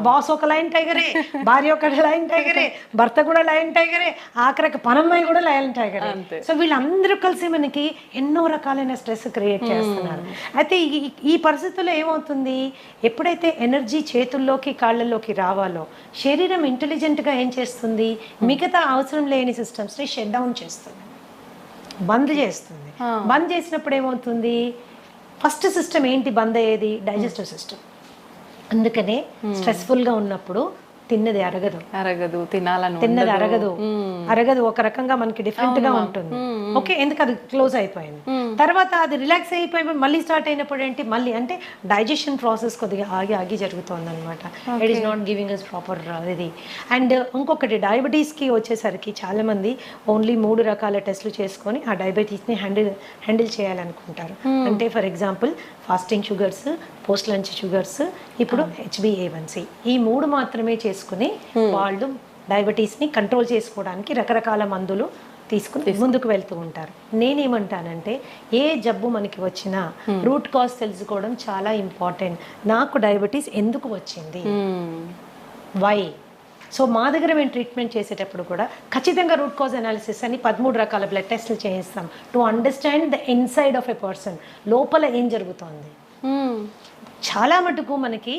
బాస్ ఒక లయన్ టైగరే, భార్య ఒక లయన్ టైగరే, భర్త కూడా లయన్ టైగరే, ఆఖరికి పనమ్మాయి కూడా లయన్ టైగరే. సో వీళ్ళందరూ కలిసి మనకి ఎన్నో రకాలైన స్ట్రెస్ క్రియేట్ చేస్తున్నారు. అయితే ఈ పరిస్థితుల్లో ఏమవుతుంది, ఎప్పుడైతే ఎనర్జీ చేతుల్లోకి కాళ్ళల్లోకి రావాలో, శరీరం ఇంటెలిజెంట్గా ఏం చేస్తుంది, మిగతా అవసరం లేని సిస్టమ్స్ని షట్ డౌన్ చేస్తుంది, బంద్ చేస్తుంది. బంద్ చేసినప్పుడు ఏమవుతుంది, ఫస్ట్ సిస్టమ్ ఏంటి బంద్ అయ్యేది, డైజెస్టివ్ సిస్టమ్. అందుకనే స్ట్రెస్ఫుల్గా ఉన్నప్పుడు తిన్నది అరగదు, తిన్నది అరగదు, ఒక రకంగా మనకి డిఫరెంట్ గా ఉంటుంది. ఓకే, ఎందుకు అది క్లోజ్ అయిపోయింది. తర్వాత అది రిలాక్స్ అయిపోయి మళ్ళీ స్టార్ట్ అయినప్పుడు ఏంటి, మళ్ళీ అంటే డైజెషన్ ప్రాసెస్ కొద్దిగా ఆగి జరుగుతుంది అనమాట. It is not giving us proper ఇది. అండ్ ఇంకొకటి, డయాబెటీస్కి వచ్చేసరికి చాలా మంది ఓన్లీ 3 రకాల టెస్టులు చేసుకొని ఆ డయాబెటీస్ని హ్యాండిల్ చేయాలనుకుంటారు. అంటే for example fasting sugars, post lunch sugars, ఇప్పుడు HbA1c, ఈ 3 మాత్రమే చేసుకుని వాళ్ళు డయాబెటీస్ని కంట్రోల్ చేసుకోవడానికి రకరకాల మందులు తీసుకుని ముందుకు వెళ్తూ ఉంటారు. నేనేమంటానంటే, ఏ జబ్బు మనకి వచ్చినా రూట్ కాజ్ తెలుసుకోవడం చాలా ఇంపార్టెంట్. నాకు డయాబెటీస్ ఎందుకు వచ్చింది, వై. సో మా దగ్గర మేము ట్రీట్మెంట్ చేసేటప్పుడు కూడా ఖచ్చితంగా రూట్ కాజ్ అనాలిసిస్ అని 13 రకాల బ్లడ్ టెస్ట్లు చేయిస్తాం to understand the inside of a person, లోపల ఏం జరుగుతోంది. చాలా మటుకు మనకి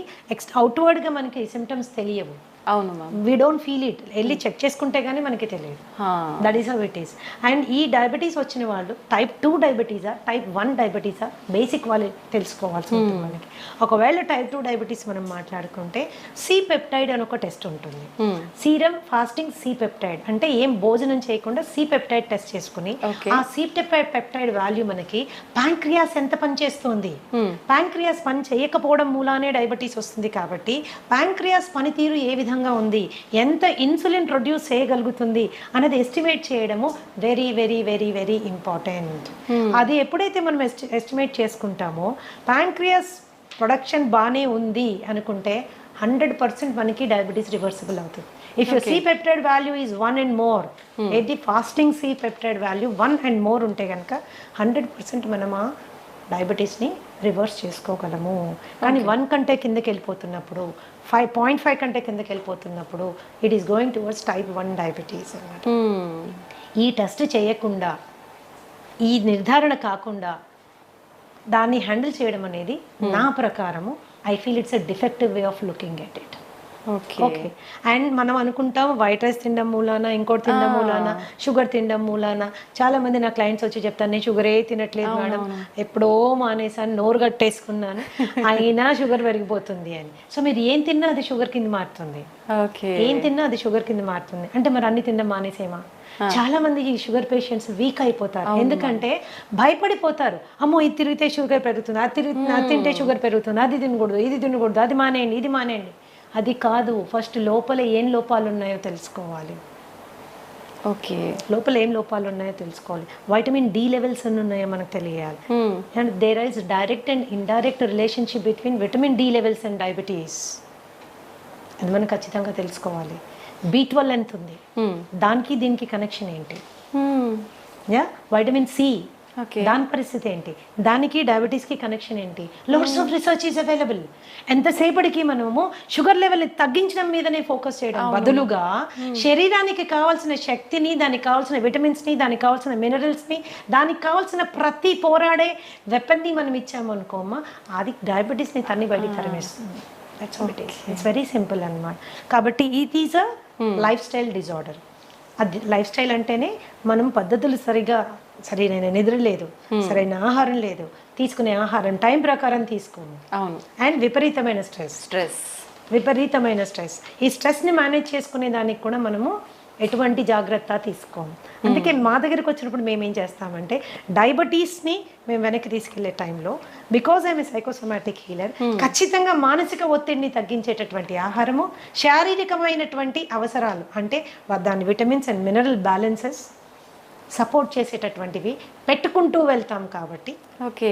అవుట్వర్డ్గా మనకి సిమ్టమ్స్ తెలియవు. అవును ma'am, we don't feel it. వెళ్ళి చెక్ చేసుకుంటే కానీ మనకి తెలియదు. That is how it is. And ఈ డయాబెటీస్ వచ్చిన వాళ్ళు టైప్ 2 డయాబెటీసా, టైప్ 1 డయాబెటీసా, బేసిక్ వాళ్ళు తెలుసుకోవాల్సి ఉంటుంది మనకి. ఒకవేళ టైప్ 2 డయాబెటీస్ మనం మాట్లాడుకుంటే సి పెప్టైడ్ అని ఒక టెస్ట్ ఉంటుంది. సీరం ఫాస్టింగ్ సి పెప్టైడ్ అంటే ఏం భోజనం చేయకుండా సి పెప్టైడ్ టెస్ట్ చేసుకుని ఆ సి పెప్టైడ్ వాల్యూ మనకి ప్యాంక్రియాస్ ఎంత పనిచేస్తుంది, ప్యాంక్రియాస్ పని చేయకపోవడం మూలానే డయాబెటీస్ వస్తుంది. కాబట్టి ప్యాంక్రియాస్ పనితీరు ఏ విధంగా ఉంది, ఎంత ఇన్సులిన్ ప్రొడ్యూస్ చేయగలుగుతుంది అనేది ఎస్టిమేట్ చేయడము very very very very important. అది ఎప్పుడైతే మనం ఎస్టిమేట్ చేసుకుంటామో, ప్యాంక్రియాస్ ప్రొడక్షన్ బాగానే ఉంది అనుకుంటే 100% మనకి డయాబెటీస్ రివర్సిబుల్ అవుతుంది. If you C peptide value is 1 and more, ఏది fasting C peptide value 1 and more ఉంటే కనుక 100% మనం ఆ డయాబెటీస్ని రివర్స్ చేసుకోగలము. కానీ 1 కంటే కిందకి వెళ్ళిపోతున్నప్పుడు, 5.5 కంటే కిందకి వెళ్ళిపోతున్నప్పుడు it is going towards type 1 diabetes అన్నమాట. ఈ టెస్ట్ చేయకుండా, ఈ నిర్ధారణ కాకుండా దాన్ని హ్యాండిల్ చేయడం అనేది నా ప్రకారము I feel it's a defective way of looking at it. Okay. Okay. And మనం అనుకుంటాం వైట్ రైస్ తినడం మూలాన, ఇంకోటి తినడం మూలాన, షుగర్ తినడం మూలాన. చాలా మంది నా క్లయింట్స్ వచ్చి చెప్తాను, నేను షుగరే తినట్లేదు మేడం, ఎప్పుడో మానేసాను, నోరు కట్టేసుకున్నాను, అయినా షుగర్ పెరిగిపోతుంది అని. సో మీరు ఏం తిన్నా అది షుగర్ కింద మారుతుంది, ఓకే. ఏం తిన్నా అది షుగర్ కింద మారుతుంది. అంటే మరి అన్ని తినడం మానేసేమా? చాలా మంది ఈ షుగర్ పేషెంట్స్ వీక్ అయిపోతారు, ఎందుకంటే భయపడిపోతారు. అమ్మో ఇది తిరిగితే షుగర్ పెరుగుతుంది, అది తింటే షుగర్ పెరుగుతుంది, అది తినకూడదు, ఇది తినకూడదు, అది మానేయండి, ఇది మానేయండి. అది కాదు, ఫస్ట్ లోపల ఏం లోపాలు ఉన్నాయో తెలుసుకోవాలి. ఓకే. లోపల ఏం లోపాలు ఉన్నాయో తెలుసుకోవాలి. వైటమిన్ డి లెవెల్స్ ఎన్ని ఉన్నాయో మనకు తెలియాలి. And there is direct and indirect relationship between vitamin D levels and diabetes. అది మనం ఖచ్చితంగా తెలుసుకోవాలి. B12 ఎంత ఉంది, దానికి దీనికి కనెక్షన్ ఏంటి? వైటమిన్ సి, దాని పరిస్థితి ఏంటి, దానికి డయాబెటీస్కి కనెక్షన్ ఏంటి? Lots of research is available. ఎంతసేపటికి మనము షుగర్ లెవెల్ని తగ్గించడం మీదనే ఫోకస్ చేయడం బదులుగా శరీరానికి కావాల్సిన శక్తిని, దానికి కావాల్సిన విటమిన్స్ని, దానికి కావాల్సిన మినరల్స్ని, దానికి కావాల్సిన ప్రతి పోరాడే వెపన్ని మనం ఇచ్చాము అనుకోమా, అది డయాబెటీస్ని తన్ని బయటికి తరిమేస్తుంది. That's what it is. It's very simple అన్నమాట. కాబట్టి it is a lifestyle disorder. అది లైఫ్ స్టైల్ అంటేనే మనం పద్ధతులు సరైన నిద్ర లేదు, సరైన ఆహారం లేదు, తీసుకునే ఆహారం టైం ప్రకారం తీసుకోము, అవును, అండ్ విపరీతమైన స్ట్రెస్. ఈ స్ట్రెస్ని మేనేజ్ చేసుకునే దానికి కూడా మనము ఎటువంటి జాగ్రత్త తీసుకోము. అందుకే మా దగ్గరికి వచ్చినప్పుడు మేము ఏం చేస్తామంటే డయాబెటీస్ని మేము వెనక్కి తీసుకెళ్లే టైంలో, because I'm a psychosomatic healer, ఖచ్చితంగా మానసిక ఒత్తిడిని తగ్గించేటటువంటి ఆహారము, శారీరకమైనటువంటి అవసరాలు అంటే దాని vitamins and mineral balances support చేసేటటువంటివి పెట్టుకుంటూ వెళ్తాం. కాబట్టి ఓకే,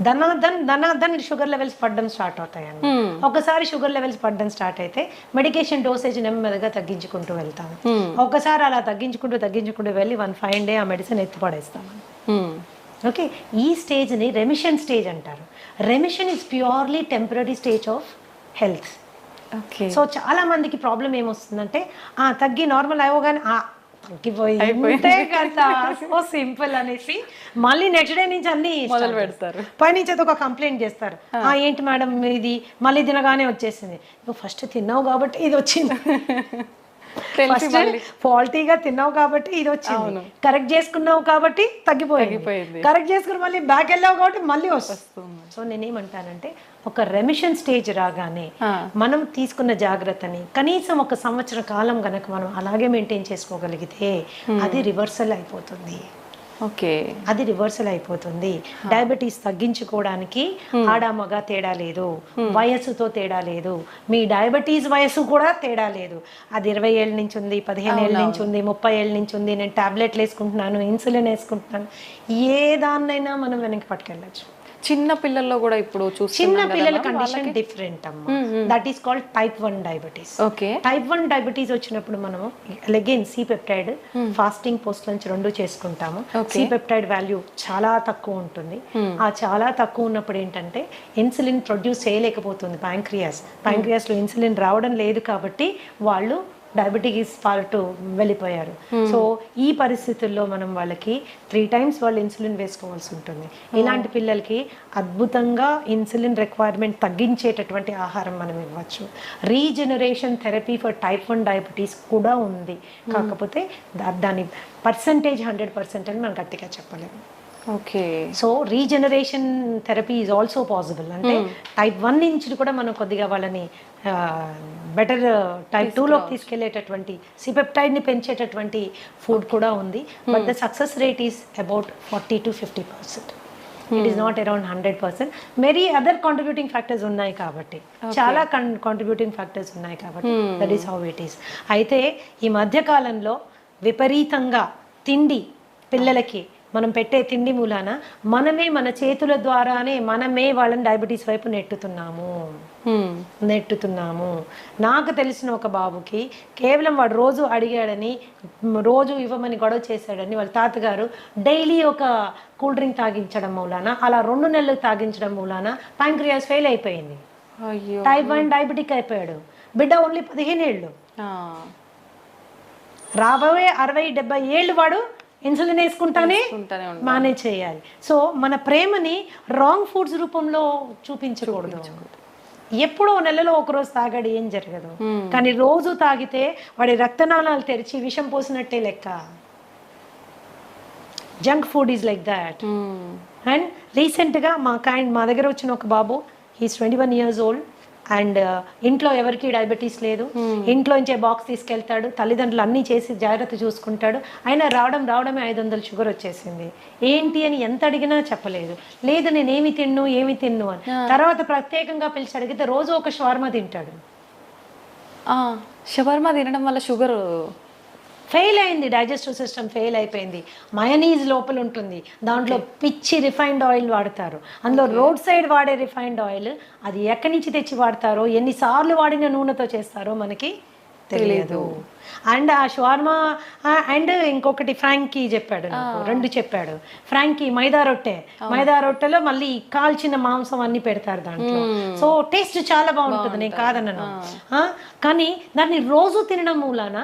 ధనాధన్ షుగర్ లెవెల్స్ పడడం స్టార్ట్ అవుతాయండి. ఒకసారి షుగర్ లెవెల్స్ పడడం స్టార్ట్ అయితే మెడికేషన్ డోసేజ్ నెమ్మదిగా తగ్గించుకుంటూ వెళ్తాము. ఒకసారి అలా తగ్గించుకుంటూ వెళ్ళి 1 fine day ఆ మెడిసిన్ ఎత్తిపడేస్తాము. ఓకే, ఈ స్టేజ్ని రెమిషన్ స్టేజ్ అంటారు. Remission is purely temporary stage of health. Okay. So చాలా మందికి ప్రాబ్లం ఏమొస్తుందంటే తగ్గి నార్మల్ అవ్వగానే తగ్గిపోయింది కదా, సో సింపుల్ అనేసి మళ్ళీ నెక్స్ట్ డే నుంచి అన్ని మొదలు పెడతారు. పైనుంచి ఒక కంప్లైంట్ చేస్తారు, ఏంటి మేడం ఇది మళ్ళీ తినగానే వచ్చేసింది. నువ్వు ఫస్ట్ తిన్నావు కాబట్టి ఇది వచ్చింది, ఫస్ట్ ఫాల్టీగా తిన్నావు కాబట్టి ఇది వచ్చింది, కరెక్ట్ చేసుకున్నావు కాబట్టి తగ్గిపోయింది, కరెక్ట్ చేసుకుని మళ్ళీ బ్యాక్ వెళ్ళావు కాబట్టి మళ్ళీ వస్తుంది. సో నేనేమంటానంటే ఒక రెమిషన్ స్టేజ్ రాగానే మనం తీసుకున్న జాగ్రత్తని కనీసం 1 సంవత్సర కాలం గనక మనం అలాగే మెయింటైన్ చేసుకోగలిగితే అది రివర్సల్ అయిపోతుంది. ఓకే, అది రివర్సల్ అయిపోతుంది. డయాబెటీస్ తగ్గించుకోవడానికి ఆడ మగ తేడా లేదు, వయస్సుతో తేడా లేదు, మీ డయాబెటీస్ వయస్సు కూడా తేడా లేదు. అది 20 ఏళ్ళ నుంచి ఉంది, 15 ఏళ్ళ నుంచి ఉంది, 30 ఏళ్ళ నుంచి ఉంది, నేను టాబ్లెట్లు వేసుకుంటున్నాను, ఇన్సులిన్ వేసుకుంటున్నాను, ఏ దాన్నైనా మనం వెనక్కి పట్టుకెళ్ళచ్చు. చిన్న పిల్లల్లో కూడా ఇప్పుడు చిన్న పిల్లల కండిషన్ డిఫరెంట్ అమ్మా. That is called type 1 diabetes. Okay, type 1 diabetes వచ్చినప్పుడు మనము again C peptide fasting post lunch 2 చేసుకుంటాము. సి పెప్టైడ్ వాల్యూ చాలా తక్కువ ఉంటుంది. ఆ చాలా తక్కువ ఉన్నప్పుడు ఏంటంటే ఇన్సులిన్ ప్రొడ్యూస్ చేయలేకపోతుంది ప్యాంక్రియాస్ లో ఇన్సులిన్ రావడం లేదు కాబట్టి వాళ్ళు డయాబెటీస్ పార్ట్ వెళ్ళిపోయారు. సో ఈ పరిస్థితుల్లో మనం వాళ్ళకి 3 times వాళ్ళు ఇన్సులిన్ వేసుకోవాల్సి ఉంటుంది. ఇలాంటి పిల్లలకి అద్భుతంగా ఇన్సులిన్ రిక్వైర్మెంట్ తగ్గించేటటువంటి ఆహారం మనం ఇవ్వచ్చు. Regeneration therapy for type 1 diabetes కూడా ఉంది, కాకపోతే దాని పర్సంటేజ్ 100% అని మనం గట్టిగా చెప్పలేము. Okay, so regeneration therapy is also possible. అంటే టైప్ 1 నుంచి కూడా మనం కొద్దిగా వాళ్ళని బెటర్ టైప్ 2లోకి తీసుకెళ్లేటటువంటి సిపెప్టైడ్ని పెంచేటటువంటి ఫుడ్ కూడా ఉంది. But the success rate is about 40 to 50%. It is not around 100%. Many other contributing factors ఉన్నాయి కాబట్టి, చాలా కాంట్రిబ్యూటింగ్ ఫ్యాక్టర్స్ ఉన్నాయి కాబట్టి that is how it is. అయితే ఈ మధ్యకాలంలో విపరీతంగా తిండి, పిల్లలకి మనం పెట్టే తిండి మూలాన మనమే మన చేతుల ద్వారానే మనమే వాళ్ళని డయాబెటీస్ వైపు నెట్టుతున్నాము. నాకు తెలిసిన ఒక బాబుకి కేవలం వాడు రోజు అడిగాడని, రోజు ఇవ్వమని గొడవ చేశాడని వాళ్ళ తాతగారు డైలీ ఒక కూల్ డ్రింక్ తాగించడం మూలాన, అలా 2 నెలలు తాగించడం మూలాన ప్యాంక్రియాస్ ఫెయిల్ అయిపోయింది. టైప్ 1 డయాబెటిక్ అయిపోయాడు. బిడ్డ ఓన్లీ 15 ఏళ్ళు. రాబోయే 60-70 ఏళ్ళు వాడు ఇన్సులిన్ వేసుకుంటానే మేనేజ్ చేయాలి. సో మన ప్రేమని రాంగ్ ఫుడ్స్ రూపంలో చూపించకూడదు. ఎప్పుడో నెలలో ఒకరోజు తాగాడు ఏం జరగదు, కానీ రోజు తాగితే వాడి రక్తనాళాలు తెరిచి విషం పోసినట్టే లెక్క. Junk food is like that. And రీసెంట్గా మా దగ్గర వచ్చిన ఒక బాబు, హీస్ 21 years old, అండ్ ఇంట్లో ఎవరికి డయాబెటీస్ లేదు, ఇంట్లో నుంచే బాక్స్ తీసుకెళ్తాడు, తల్లిదండ్రులు అన్నీ చేసి జాగ్రత్త చూసుకుంటాడు, అయినా రావడమే 500 షుగర్ వచ్చేసింది. ఏంటి అని ఎంత అడిగినా చెప్పలేదు, లేదు నేను ఏమి తిన్ను అని. తర్వాత ప్రత్యేకంగా పిలిచి అడిగితే రోజు ఒక షవర్మా తింటాడు. షవర్మా తినడం వల్ల షుగర్ ఫెయిల్ అయింది, డైజెస్టివ్ సిస్టమ్ ఫెయిల్ అయిపోయింది. మయోనీస్ లోపల ఉంటుంది, దాంట్లో పిచ్చి రిఫైన్డ్ ఆయిల్ వాడతారు, అందులో రోడ్ సైడ్ వాడే రిఫైన్డ్ ఆయిల్, అది ఎక్కడి నుంచి తెచ్చి వాడతారో, ఎన్నిసార్లు వాడిన నూనెతో చేస్తారో మనకి తెలియదు. అండ్ ఆ షవర్మా అండ్ ఇంకొకటి ఫ్రాంకీ చెప్పాడు నాకు, 2 చెప్పాడు. ఫ్రాంకీ మైదా రొట్టెలో మళ్ళీ కాల్చిన మాంసం అన్ని పెడతారు దాంట్లో. సో టేస్ట్ చాలా బాగుంటుంది, నేను కాదన్నాను, కానీ దాన్ని రోజు తినడం మూలాన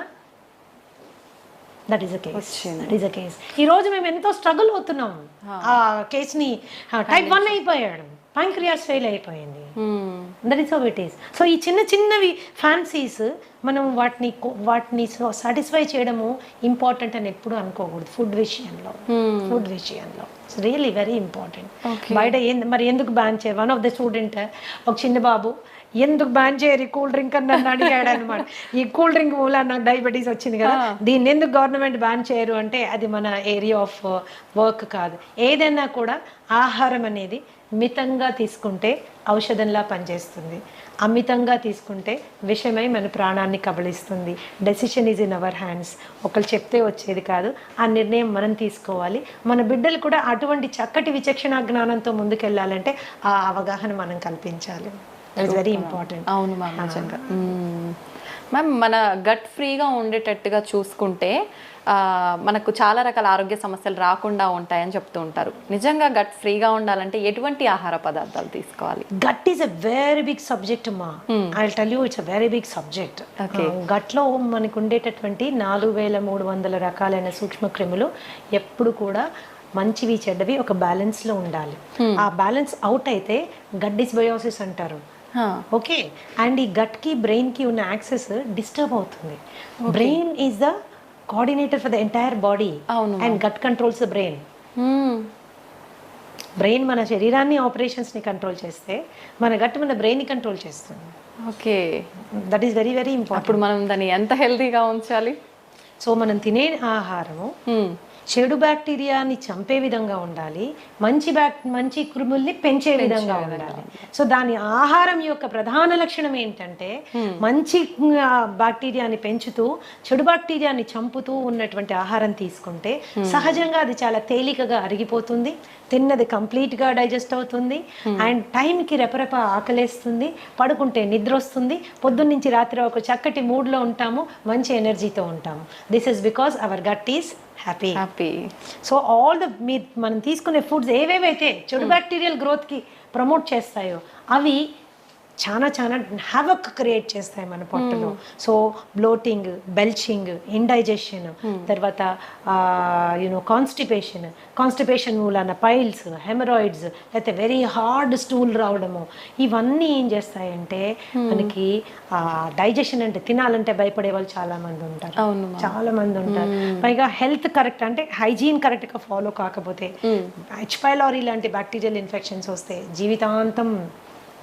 దట్ ఈస్ అ కేస్. ఈ రోజు మేము ఎంతో స్ట్రగుల్ అవుతున్నాం. ఆ కేసుని టైప్ 1 అయిపోయాడు, ప్యాంక్రియాస్ ఫెయిల్ అయిపోయింది. That is how it is. So ఈ చిన్నవి ఫ్యాన్సీస్ మనం వాటిని సాటిస్ఫై చేయడము ఇంపార్టెంట్ అని ఎప్పుడు అనుకోకూడదు. ఫుడ్ విషయంలో ఇట్స్ రియలీ వెరీ ఇంపార్టెంట్. బయట మరి ఎందుకు బ్యాన్ చేయాలి? వన్ ఆఫ్ ద స్టూడెంట్, ఒక చిన్న బాబు, ఎందుకు బ్యాన్ చేయరు కూల్ డ్రింక్ అని నన్ను అడిగాడు అనమాట. ఈ కూల్ డ్రింక్ మూల నాకు డయాబెటీస్ వచ్చింది కదా, దీన్ని ఎందుకు గవర్నమెంట్ బ్యాన్ చేయరు అంటే అది మన ఏరియా ఆఫ్ వర్క్ కాదు. ఏదైనా కూడా ఆహారం అనేది మితంగా తీసుకుంటే ఔషధంలా పనిచేస్తుంది, అమితంగా తీసుకుంటే విషమై మన ప్రాణాన్ని కబళిస్తుంది. Decision is in our hands. ఒకళ్ళు చెప్తే వచ్చేది కాదు, ఆ నిర్ణయం మనం తీసుకోవాలి. మన బిడ్డలు కూడా అటువంటి చక్కటి విచక్షణ జ్ఞానంతో ముందుకెళ్ళాలంటే ఆ అవగాహన మనం కల్పించాలి. That's very important. అవును మ్యామ్, నిజంగా. మ్యామ్, మన గట్ ఫ్రీగా ఉండేటట్టుగా చూసుకుంటే మనకు చాలా రకాల ఆరోగ్య సమస్యలు రాకుండా ఉంటాయని చెప్తూ ఉంటారు. నిజంగా గట్ ఫ్రీగా ఉండాలంటే ఎటువంటి ఆహార పదార్థాలు తీసుకోవాలి? Gut is a very big subject అమ్మా. I will tell you, it's a very big subject. గట్లో మనకు ఉండేటటువంటి 4300 రకాలైన సూక్ష్మ క్రిములు ఎప్పుడు కూడా మంచివి చెడ్డవి ఒక బ్యాలెన్స్లో ఉండాలి. ఆ బ్యాలెన్స్ అవుట్ అయితే గట్ డిస్బయోసిస్ అంటారు. ఓకే, అండ్ ఈ గట్కి బ్రెయిన్కి ఉన్న యాక్సెస్ డిస్టర్బ్ అవుతుంది. Brain is the coordinator for the entire body and gut controls the brain. Brain మన శరీరాన్ని ఆపరేషన్స్ని కంట్రోల్ చేస్తే మన గట్ మన బ్రెయిన్ని కంట్రోల్ చేస్తుంది. Okay, that is very very important. అప్పుడు మనం దాన్ని ఎంత హెల్తీగా ఉంచాలి? సో మనం తినే ఆహారము చెడు బ్యాక్టీరియాని చంపే విధంగా ఉండాలి, మంచి క్రిముల్ని పెంచే విధంగా ఉండాలి. సో దాని ఆహారం యొక్క ప్రధాన లక్షణం ఏంటంటే మంచి బ్యాక్టీరియాని పెంచుతూ చెడు బ్యాక్టీరియాని చంపుతూ ఉన్నటువంటి ఆహారం తీసుకుంటే సహజంగా అది చాలా తేలికగా అరిగిపోతుంది, తిన్నది కంప్లీట్గా డైజెస్ట్ అవుతుంది, అండ్ టైంకి రెపరెప ఆకలేస్తుంది, పడుకుంటే నిద్ర వస్తుంది, పొద్దున్నుంచి రాత్రి ఒక చక్కటి మూడ్లో ఉంటాము, మంచి ఎనర్జీతో ఉంటాము. This is because our gut is happy. So all the మనం తీసుకునే ఫుడ్స్ ఏవేవైతే చెడు బ్యాక్టీరియల్ గ్రోత్కి ప్రమోట్ చేస్తాయో అవి చాలా హ్యావక్ క్రియేట్ చేస్తాయి మన పొట్టలో. సో బ్లోటింగ్, బెల్చింగ్, ఇండైజెషన్, తర్వాత కాన్స్టిపేషన్ మూలాన పైల్స్, హెమరాయిడ్స్, లేకపోతే వెరీ హార్డ్ స్టూల్ రావడము, ఇవన్నీ ఏం చేస్తాయంటే మనకి డైజెషన్ అంటే తినాలంటే భయపడే వాళ్ళు చాలా మంది ఉంటారు. పైగా హెల్త్ కరెక్ట్ అంటే హైజీన్ కరెక్ట్గా ఫాలో కాకపోతే హెచ్ పైలోరీ లాంటి బ్యాక్టీరియల్ ఇన్ఫెక్షన్స్ వస్తే జీవితాంతం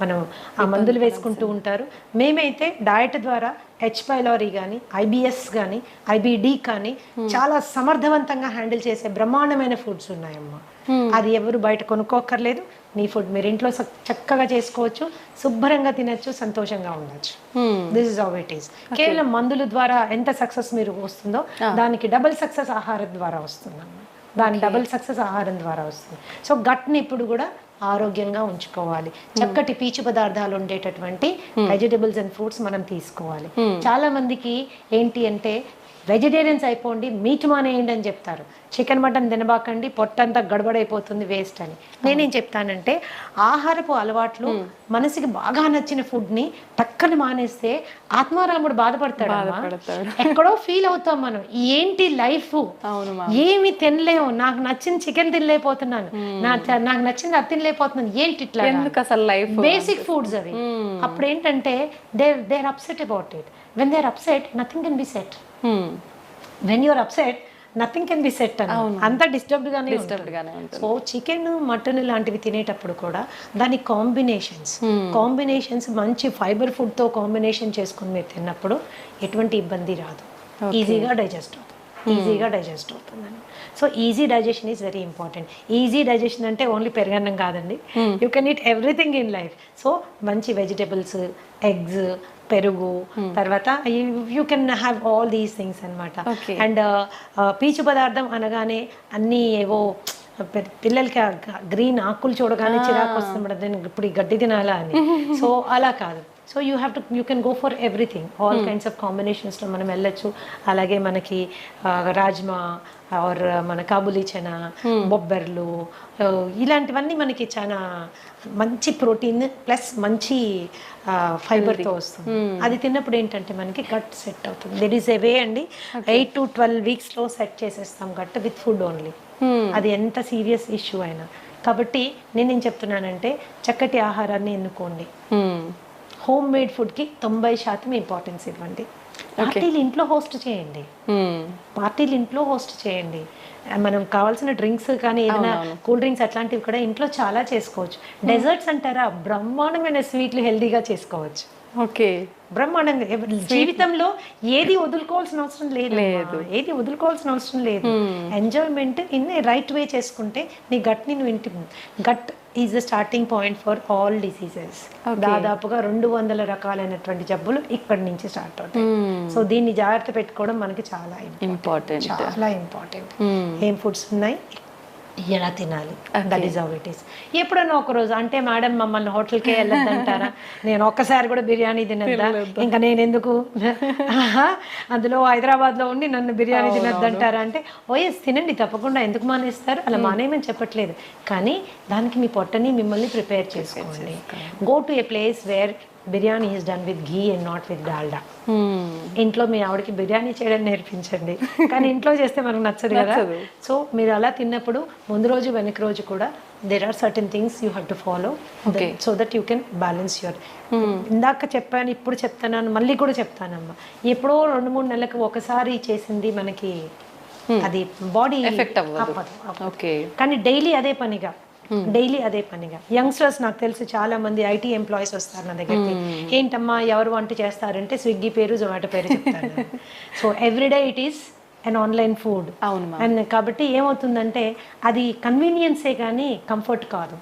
మనం ఆ మందులు వేసుకుంటూ ఉంటారు. మేమైతే డయట్ ద్వారా హెచ్ పైలోరీ కానీ, ఐబిఎస్ కానీ, ఐబిడి కానీ చాలా సమర్థవంతంగా హ్యాండిల్ చేసే బ్రహ్మాండమైన ఫుడ్స్ ఉన్నాయమ్మా. అది ఎవరు బయట కొనుక్కోక్కర్లేదు. మీ ఫుడ్ మీరు ఇంట్లో చక్కగా చేసుకోవచ్చు, శుభ్రంగా తినచ్చు, సంతోషంగా ఉండొచ్చు. This is how it is. కేవలం మందుల ద్వారా ఎంత సక్సెస్ మీరు వస్తుందో దానికి డబుల్ సక్సెస్ ఆహారం ద్వారా వస్తుందమ్మా. డబుల్ సక్సెస్ ఆహారం ద్వారా వస్తుంది. సో గట్ని ఇప్పుడు కూడా ఆరోగ్యంగా ఉంచుకోవాలి. చక్కటి పీచు పదార్థాలు ఉండేటటువంటి వెజిటబుల్స్ అండ్ ఫ్రూట్స్ మనం తీసుకోవాలి. చాలా మందికి ఏంటి అంటే వెజిటేరియన్స్ అయిపోండి, మీట్ మానేయండి అని చెప్తారు. చికెన్ మటన్ తినబాకండి, పొట్టంతా గడబడైపోతుంది, వేస్ట్ అని. నేనేం చెప్తానంటే ఆహారపు అలవాట్లు మనసుకి బాగా నచ్చిన ఫుడ్ని టక్కన మానేస్తే ఆత్మారాముడు బాధపడతాడు. ఎక్కడో ఫీల్ అవుతాం మనం, ఏంటి లైఫ్, ఏమి తినలేము, నాకు నచ్చిన చికెన్ తినలేకపోతున్నాను, నాకు నచ్చింది అది తినలేకపోతున్నాను, ఏంటి ఇట్లా, అసలు లైఫ్ బేసిక్ ఫుడ్స్ అవి. అప్పుడు ఏంటంటే they are upset about it. When they are upset nothing can be set. When you're upset nothing can be set అని, అంతా డిస్టర్బ్డ్ గానే ఉంటుంది. సో చికెన్ మటన్ లాంటివి తినేటప్పుడు కూడా దాని కాంబినేషన్స్ మంచి ఫైబర్ ఫుడ్ తో కాంబినేషన్ చేసుకుని మీరు తిన్నప్పుడు ఎటువంటి ఇబ్బంది రాదు, ఈజీగా డైజెస్ట్ అవుతుందని. So easy digestion is very important. Easy digestion అంటే ఓన్లీ పెరుగన్నం కాదండి, you can eat everything in life. So మంచి వెజిటబుల్స్, ఎగ్స్, పెరుగు, తర్వాత you can have all these things అనమాట. అండ్ పీచు పదార్థం అనగానే అన్నీ ఏవో పిల్లలకి గ్రీన్ ఆకులు చూడగానే చిరాకు వస్తుంది, ఇప్పుడు ఈ గడ్డి తినాలా అని. సో అలా కాదు. So you can go for everything, all kinds of కాంబినేషన్స్లో మనం వెళ్ళొచ్చు. అలాగే మనకి రాజ్మా ఆర్ మన కాబూలీ చనా, బొబ్బర్లు, ఇలాంటివన్నీ మనకి చాలా మంచి ప్రోటీన్ ప్లస్ మంచి ఫైబర్తో వస్తుంది. అది తిన్నప్పుడు ఏంటంటే మనకి గట్ సెట్ అవుతుంది. దెర్ ఈస్ ఏ వే అండి, 8 to 12 weeksలో సెట్ చేసేస్తాం గట్ విత్ ఫుడ్ ఓన్లీ. అది ఎంత సీరియస్ ఇష్యూ అయినా. కాబట్టి నేనేం చెప్తున్నానంటే చక్కటి ఆహారాన్ని ఎన్నుకోండి. హోమ్ మేడ్ ఫుడ్కి 90% ఇంపార్టెన్స్ ఇవ్వండి. పార్టీలు ఇంట్లో హోస్ట్ చేయండి. మనం కావాల్సిన డ్రింక్స్ కానీ ఏదైనా కూల్ డ్రింక్స్ అట్లాంటివి కూడా ఇంట్లో చాలా చేసుకోవచ్చు. డెజర్ట్స్ అంటారా, బ్రహ్మాండమైన స్వీట్లు హెల్దీగా చేసుకోవచ్చు. ఓకే, బ్రహ్మాండంగా. జీవితంలో ఏది వదులుకోవాల్సిన అవసరం లేదు, ఎంజాయ్మెంట్ ఇన్ రైట్ వే చేసుకుంటే నీ గట్ని gut is the starting point for all diseases. దాదాపుగా 200 రకాలైనటువంటి జబ్బులు ఇక్కడి నుంచి స్టార్ట్ అవుతాయి. సో దీన్ని జాగ్రత్త పెట్టుకోవడం మనకి చాలా ఇంపార్టెంట్. ఏం ఫుడ్స్ ఉన్నాయి, ఎలా తినాలి, that is how it is. ఎప్పుడన్నా ఒక రోజు అంటే మేడం మమ్మల్ని హోటల్కే వెళ్ళొద్దంటారా, నేను ఒక్కసారి కూడా బిర్యానీ తినద్దా, ఇంకా నేను ఎందుకు అందులో హైదరాబాద్లో ఉండి నన్ను బిర్యానీ తినద్దంటారా అంటే ఓఎస్ తినండి తప్పకుండా, ఎందుకు మానేస్తారు, అలా మానేయమని చెప్పట్లేదు. కానీ దానికి మీ పొట్టని మిమ్మల్ని ప్రిపేర్ చేసుకోండి. Go to A place where biryani is done with ghee and not with Dalda. ఇంట్లో మీ ఆవిడకి బిర్యానీ చేయడం నేర్పించండి, కానీ ఇంట్లో చేస్తే మనకు నచ్చదు కదా. సో మీరు అలా తిన్నప్పుడు ముందు రోజు వెనక రోజు కూడా there are certain things you have to follow so that you can balance your. ఇందాక చెప్పాను, ఇప్పుడు చెప్తాను, మళ్ళీ కూడా చెప్తానమ్మా, ఎప్పుడో 2-3 నెలలకు ఒకసారి చేసింది మనకి అది బాడీ ఎఫెక్ట్ అవ్వదు. కానీ డైలీ అదే పనిగా యంగ్స్టర్స్, నాకు తెలుసు చాలా మంది ఐటీ ఎంప్లాయీస్ వస్తారు నా దగ్గరికి, ఏంటమ్మా ఎవరు వంట చేస్తారంటే స్విగ్గీ పేరు, జొమాటో పేరు చెప్తారు. So everyday it is and online food. And కాబట్టి ఏమవుతుందంటే అది కన్వీనియన్సే కానీ కంఫర్ట్ కాదు,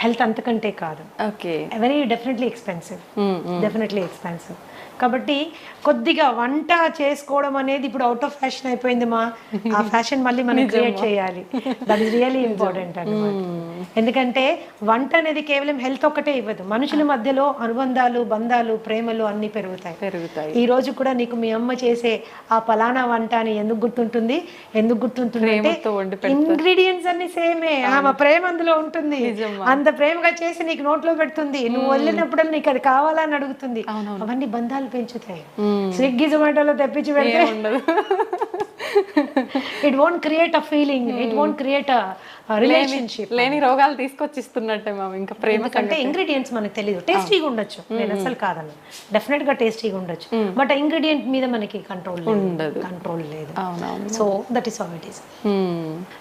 హెల్త్ అంతకంటే కాదు. Very definitely expensive. కాబట్టి కొద్దిగా వంట చేసుకోవడం అనేది ఇప్పుడు అవుట్ ఆఫ్ ఫ్యాషన్ అయిపోయింది మా, ఆ ఫ్యాషన్ మళ్ళీ మనం క్రియేట్ చేయాలి. దట్ ఈస్ రియల్లీ ఇంపార్టెంట్ అన్నమాట. ఎందుకంటే వంట అనేది కేవలం హెల్త్ ఒక్కటే ఇవ్వదు, మనుషుల మధ్యలో అనుబంధాలు, బంధాలు, ప్రేమలు అన్ని పెరుగుతాయి. ఈ రోజు కూడా నీకు మీ అమ్మ చేసే ఆ పలానా వంట అని ఎందుకు గుర్తుంటుంది అంటే ఇంగ్రీడియంట్స్ అన్ని సేమే, ఆమె ప్రేమ అందులో ఉంటుంది, అంత ప్రేమగా చేసి నీకు నోట్లో పెడుతుంది, నువ్వు వెళ్ళినప్పుడు నీకు అది కావాలని అడుగుతుంది. అవన్నీ బంధాలు పెంచుతాయి. స్విగ్గీ జొమాటోలో తెప్పించి పెడితే it won't create a feeling, it won't create a relationship. లేని రోగాలు తీసుకొచ్చిస్తున్నట్టే మ్యామ్. ఇంకా ప్రేమ అంటే ఇంగ్రీడియంట్స్ మనకు తెలియదు, టేస్టీగా ఉండొచ్చు, నేను అసలు కాదన్న, డెఫినెట్ గా టేస్టీగా ఉండొచ్చు, బట్ ఇంగ్రీడియంట్ మీద మనకి కంట్రోల్ లేదు. So that is how it is.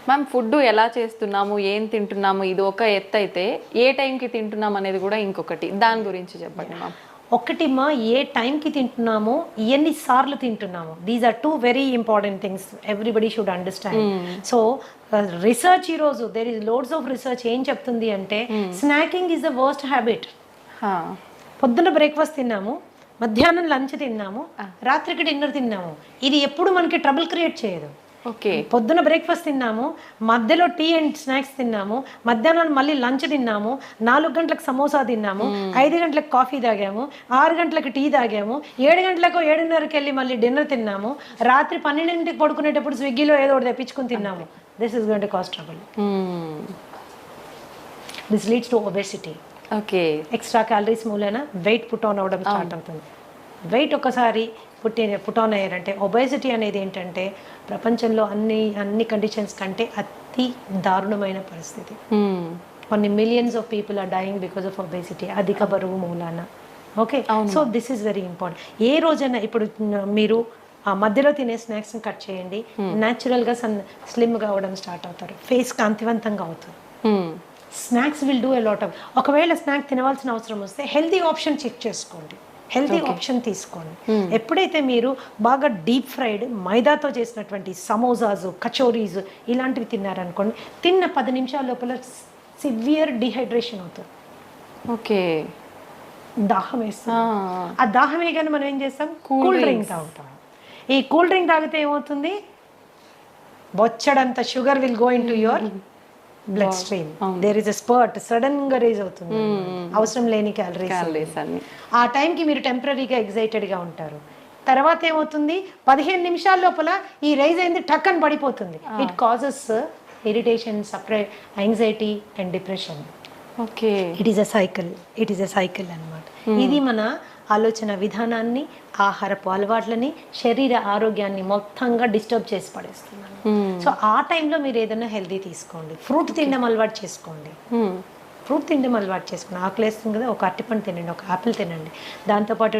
Ma'am food ఎలా చేస్తున్నాము, ఏం తింటున్నాము, ఇది ఒక ఎత్తు అయితే ఏ టైంకి తింటున్నాం అనేది కూడా ఇంకొకటి, దాని గురించి చెప్పండి మ్యామ్. ఒకటిమా, ఏ టైంకి తింటున్నామో, ఎన్నిసార్లు తింటున్నామో, these are 2 very important things everybody should understand. So research ఈరోజు there is loads of research ఏం చెప్తుంది అంటే snacking is the worst habit. పొద్దున్న బ్రేక్ఫాస్ట్ తిన్నాము, మధ్యాహ్నం లంచ్ తిన్నాము, రాత్రికి డిన్నర్ తిన్నాము, ఇది ఎప్పుడు మనకి ట్రబుల్ క్రియేట్ చేయదు. ఓకే. పొద్దున బ్రేక్ఫాస్ట్ తిన్నాము, మధ్యలో టీ అండ్ స్నాక్స్ తిన్నాము, మధ్యాహ్నం మళ్ళీ లంచ్ తిన్నాము, 4 గంటలకు సమోసా తిన్నాము, 5 గంటలకు కాఫీ తాగాము, 6 గంటలకు టీ తాగాము, 7 గంటలకు 7:30కి వెళ్ళి మళ్ళీ డిన్నర్ తిన్నాము, రాత్రి 12ంటికి పడుకునేటప్పుడు స్విగ్గీలో ఏదో ఒకటి తెప్పించుకుని తిన్నాము. This is going to cost trouble. This leads to obesity. Okay. Extra calories మూలన వెయిట్ పుట్ ఆన్ అవ్వడం స్టార్ట్ అవుతుంది. వెయిట్ ఒకసారి పుట్ ఆన్ అయ్యారంటే ఒబెసిటీ అనేది ఏంటంటే ప్రపంచంలో అన్ని కండిషన్స్ కంటే అతి దారుణమైన పరిస్థితి. కొన్ని millions of people are dying because of obesity, అధిక బరువు మూలాన. Okay, so this is very important. ఏ రోజైనా ఇప్పుడు మీరు ఆ మధ్యలో తినే స్నాక్స్ని కట్ చేయండి, న్యాచురల్గా స్లిమ్గా అవ్వడం స్టార్ట్ అవుతారు, ఫేస్ కాంతివంతంగా అవుతుంది. Snacks will do a lot of. ఒకవేళ స్నాక్ తినవలసిన అవసరం వస్తే హెల్తీ ఆప్షన్ చెక్ చేసుకోండి, హెల్తీ ఆప్షన్ తీసుకోండి. ఎప్పుడైతే మీరు బాగా డీప్ ఫ్రైడ్ మైదాతో చేసినటువంటి సమోసాస్, కచోరీస్ ఇలాంటివి తిన్నారనుకోండి, తిన్న 10 నిమిషాల లోపల సివియర్ డిహైడ్రేషన్ అవుతుంది. ఓకే. దాహం వేస్తుంది. ఆ దాహం వేయగానే మనం ఏం చేస్తాం, కూల్ డ్రింక్ తాగుతాం. ఈ కూల్ డ్రింక్ తాగితే ఏమవుతుంది, బొచ్చడంత sugar will go into your blood stream. There is a spurt, sudden గా రేజ్ అవుతుంది, అవసరం లేని క్యాలరీస్. ఆ టైంకి మీరు టెంపరీగా ఎగ్జైటెడ్గా ఉంటారు. తర్వాత ఏమవుతుంది, 15 నిమిషాల లోపల ఈ రైజ్ అయింది టక్ అని పడిపోతుంది. It causes irritation, anxiety and depression. Okay. It is a cycle అన్నమాట. ఇది మన ఆలోచన విధానాన్ని, ఆహారపు అలవాట్లని, శరీర ఆరోగ్యాన్ని మొత్తంగా డిస్టర్బ్ చేసి పడేస్తున్నాను. సో ఆ టైంలో మీరు ఏదైనా హెల్దీ తీసుకోండి, ఫ్రూట్ తినడం అలవాటు చేసుకోండి. ఆకలి వేస్తుంది కదా, ఒక అరటిపండు తినండి, ఒక ఆపిల్ తినండి, దాంతోపాటు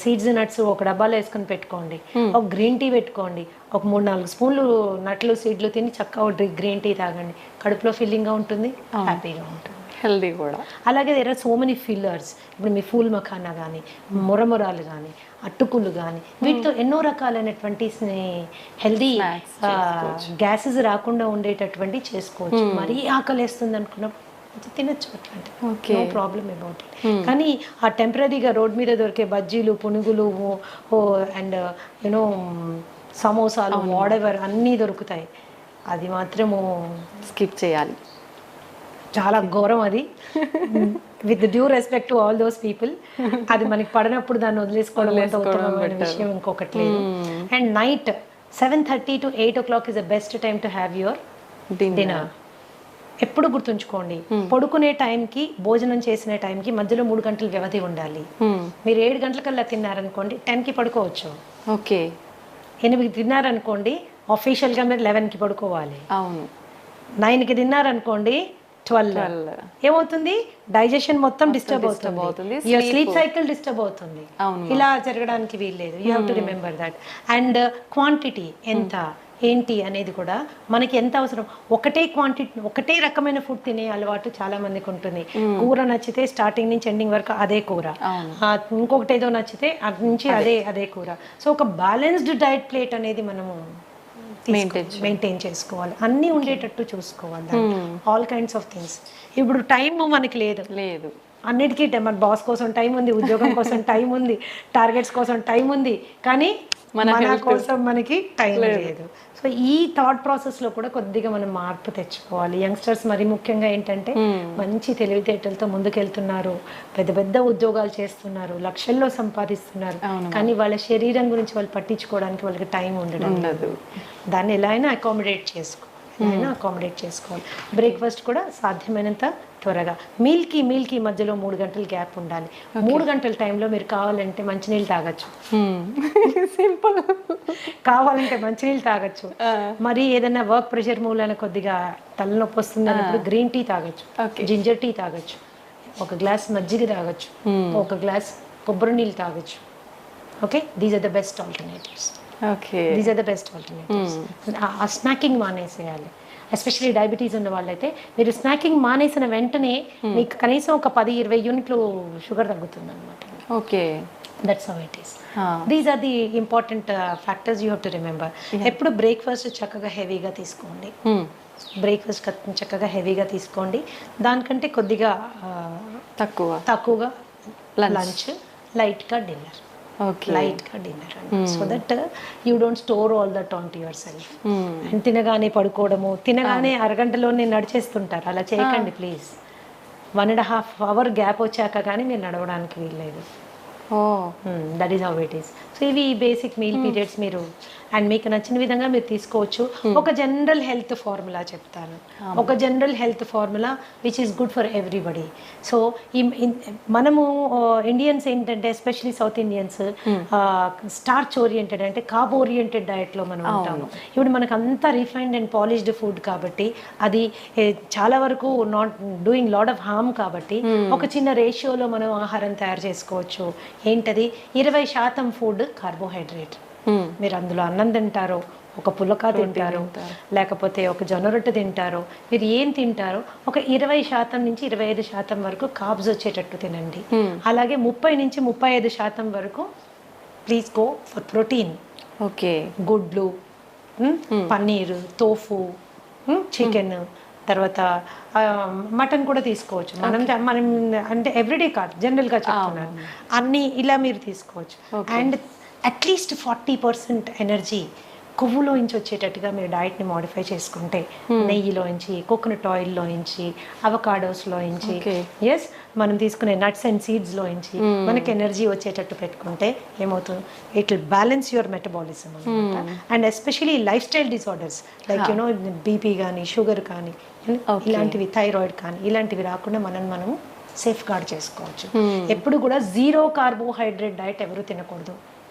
సీడ్స్ నట్స్ ఒక డబ్బాలో వేసుకొని పెట్టుకోండి, ఒక గ్రీన్ టీ పెట్టుకోండి, ఒక 3-4 స్పూన్లు నట్లు సీడ్లు తిని చక్కగా గ్రీన్ టీ తాగండి. కడుపులో ఫీలింగ్గా ఉంటుంది, హ్యాపీగా ఉంటుంది, హెల్దీ కూడా. అలాగే there are so many fillers. ఇప్పుడు మీ ఫూల్ మఖానా కానీ, మురమురాలు కానీ, అట్టుకులు కానీ, వీటితో ఎన్నో రకాలైనటువంటి హెల్దీ గ్యాసెస్ రాకుండా ఉండేటటువంటి చేసుకోవచ్చు. మరీ ఆకలి వేస్తుంది అనుకున్నప్పుడు తినచ్చు, అట్లాంటి నో ప్రాబ్లమ్ అబౌట్ ఇట్. కానీ ఆ టెంపరీగా రోడ్ మీద దొరికే బజ్జీలు, పునుగులు అండ్ యూనో సమోసాలు, వాడెవర్ అన్నీ దొరుకుతాయి, అది మాత్రము స్కిప్ చేయాలి. చాలా ఘోరం అది. With due respect to all those people, అది మనకి పడినప్పుడు దాన్ని వదిలేసుకోవడం ఉత్తమమైన విషయం ఇంకొకటి లేదు. And night 7:30 to 8 o'clock is the best time to have your dinner. ఎప్పుడు గుర్తుంచుకోండి, పడుకునే టైంకి, భోజనం చేసిన టైంకి మధ్యలో 3 గంటల వ్యవధి ఉండాలి. మీరు 7 గంటలకల్లా తిన్నారనుకోండి, 10కి పడుకోవచ్చు. ఓకే. 8కి తిన్నారనుకోండి, ఆఫీషియల్గా మీరు 11కి పడుకోవాలి. అవును. 9కి తిన్నారనుకోండి, 12 ఏమవుతుంది, డైజెషన్ మొత్తం డిస్టర్బ్ అవుతుంది, యువర్ స్లీప్ సైకిల్ డిస్టర్బ్ అవుతుంది. ఇలా జరగడానికి వీల్లేదు. You have to remember that. And quantity ఎంత ఏంటి అనేది కూడా మనకి ఎంత అవసరం. ఒకటే రకమైన ఫుడ్ తినే అలవాటు చాలా మందికి ఉంటుంది. కూర నచ్చితే స్టార్టింగ్ నుంచి ఎండింగ్ వరకు అదే కూర, ఇంకొకటి ఏదో నచ్చితే అటు నుంచి అదే కూర. సో ఒక బ్యాలెన్స్డ్ డైట్ ప్లేట్ అనేది మనము మెయింటైన్ చేసుకోవాలి, అన్నీ ఉండేటట్టు చూసుకోవాలి, ఆల్ కైండ్స్ ఆఫ్ థింగ్స్. ఇప్పుడు టైం మనకి లేదు, అన్నిటికీ మన బాస్ కోసం టైం ఉంది, ఉద్యోగం కోసం టైం ఉంది, టార్గెట్స్ కోసం టైం ఉంది, కానీ మన కోసం మనకి టైం లేదు. సో ఈ థాట్ ప్రాసెస్లో కూడా కొద్దిగా మనం మార్పు తెచ్చుకోవాలి. యంగ్స్టర్స్ మరి ముఖ్యంగా ఏంటంటే మంచి తెలివితేటలతో ముందుకెళ్తున్నారు, పెద్ద పెద్ద ఉద్యోగాలు చేస్తున్నారు, లక్షల్లో సంపాదిస్తున్నారు, కానీ వాళ్ళ శరీరం గురించి వాళ్ళు పట్టించుకోవడానికి వాళ్ళకి టైం ఉండదు. దాన్ని ఎలా అయినా అకామిడేట్ చేసుకోవాలి. బ్రేక్ఫాస్ట్ కూడా సాధ్యమైనంత త్వరగా, మీల్కి మధ్యలో 3 గంటల గ్యాప్ ఉండాలి. 3 గంటల టైంలో మీరు కావాలంటే మంచినీళ్ళు తాగొచ్చు, సింపుల్. కావాలంటే మంచినీళ్ళు తాగొచ్చు. మరి ఏదైనా వర్క్ ప్రెషర్ మూలన కొద్దిగా తలనొప్పి వస్తుంది అన్నప్పుడు గ్రీన్ టీ తాగొచ్చు, జింజర్ టీ తాగొచ్చు, ఒక గ్లాస్ మజ్జిగ తాగొచ్చు, ఒక గ్లాస్ కొబ్బరి నీళ్ళు తాగొచ్చు. Okay, these are the best alternatives. ఆ స్నాకింగ్ మానేసేయాలి. ఎస్పెషల్లీ డయాబెటీస్ ఉన్న వాళ్ళైతే మీరు స్నాకింగ్ మానేసిన వెంటనే మీకు కనీసం ఒక 10-20 యూనిట్లు షుగర్ తగ్గుతుంది అనమాట. Okay, that's how it is. These are the important factors you have to remember. ఎప్పుడు బ్రేక్ఫాస్ట్ చక్కగా హెవీగా తీసుకోండి, దానికంటే కొద్దిగా తక్కువగా లంచ్, లైట్గా డిన్నర్. ఓకే లైట్గా డిన్నర్ అండి, so that you don't store all that on to your self. And తినగానే పడుకోవడము, తినగానే అరగంటలోనే నడిచేస్తుంటారు, అలా చేయకండి ప్లీజ్. 1.5 hour గ్యాప్ వచ్చాక కానీ మీరు నడవడానికి వీల్లేదు. Oh that is how it is. So ఇవి బేసిక్ మీల్ పీరియడ్స్ మీరు అండ్ మీకు నచ్చిన విధంగా మీరు తీసుకోవచ్చు. ఒక జనరల్ హెల్త్ ఫార్ములా చెప్తాను, ఒక general health formula which is good for everybody. So మనము ఇండియన్స్ ఏంటంటే especially south Indians starch oriented అంటే కార్బ్ ఓరియంటెడ్ డయట్లో మనం ఉంటాము. ఇప్పుడు మనకు అంతా రిఫైన్డ్ అండ్ పాలిష్డ్ ఫుడ్ కాబట్టి అది చాలా వరకు not doing lot of harm కాబట్టి ఒక చిన్న రేషియోలో మనం ఆహారం తయారు చేసుకోవచ్చు. ఏంటది? 20% ఫుడ్ కార్బోహైడ్రేట్. మీరు అందులో అన్నం తింటారో, ఒక పులక తింటారు, లేకపోతే ఒక జొన్న రొట్టె తింటారో, మీరు ఏం తింటారో ఒక 20% నుంచి 25% వరకు కార్బ్స్ వచ్చేటట్టు తినండి. అలాగే 30 నుంచి 35% వరకు please go for protein. Okay, గుడ్లు, పన్నీరు, తోఫు, చికెన్, తర్వాత మటన్ కూడా తీసుకోవచ్చు. మనం అంటే ఎవ్రీడే కాదు, జనరల్గా చెప్తున్నాను, అన్నీ ఇలా మీరు తీసుకోవచ్చు. అండ్ అట్లీస్ట్ 40% ఎనర్జీ కొవ్వులోంచి వచ్చేటట్టుగా మీరు డైట్ని మోడిఫై చేసుకుంటే, నెయ్యిలోంచి, కోకోనట్ ఆయిల్లోంచి, అవకాడోస్లోంచి, ఎస్ మనం తీసుకునే నట్స్ అండ్ సీడ్స్లోంచి మనకి ఎనర్జీ వచ్చేటట్టు పెట్టుకుంటే ఏమవుతుంది? It will balance your metabolism అనమాట. And especially lifestyle disorders like you know BP కానీ, షుగర్ కానీ, ఇలాంటివి, థైరాయిడ్ కానీ, ఇలాంటివి రాకుండా మనము సేఫ్ గార్డ్ చేసుకోవచ్చు. ఎప్పుడు కూడా 0 కార్బోహైడ్రేట్ డైట్ ఎవరు తినకూడదు.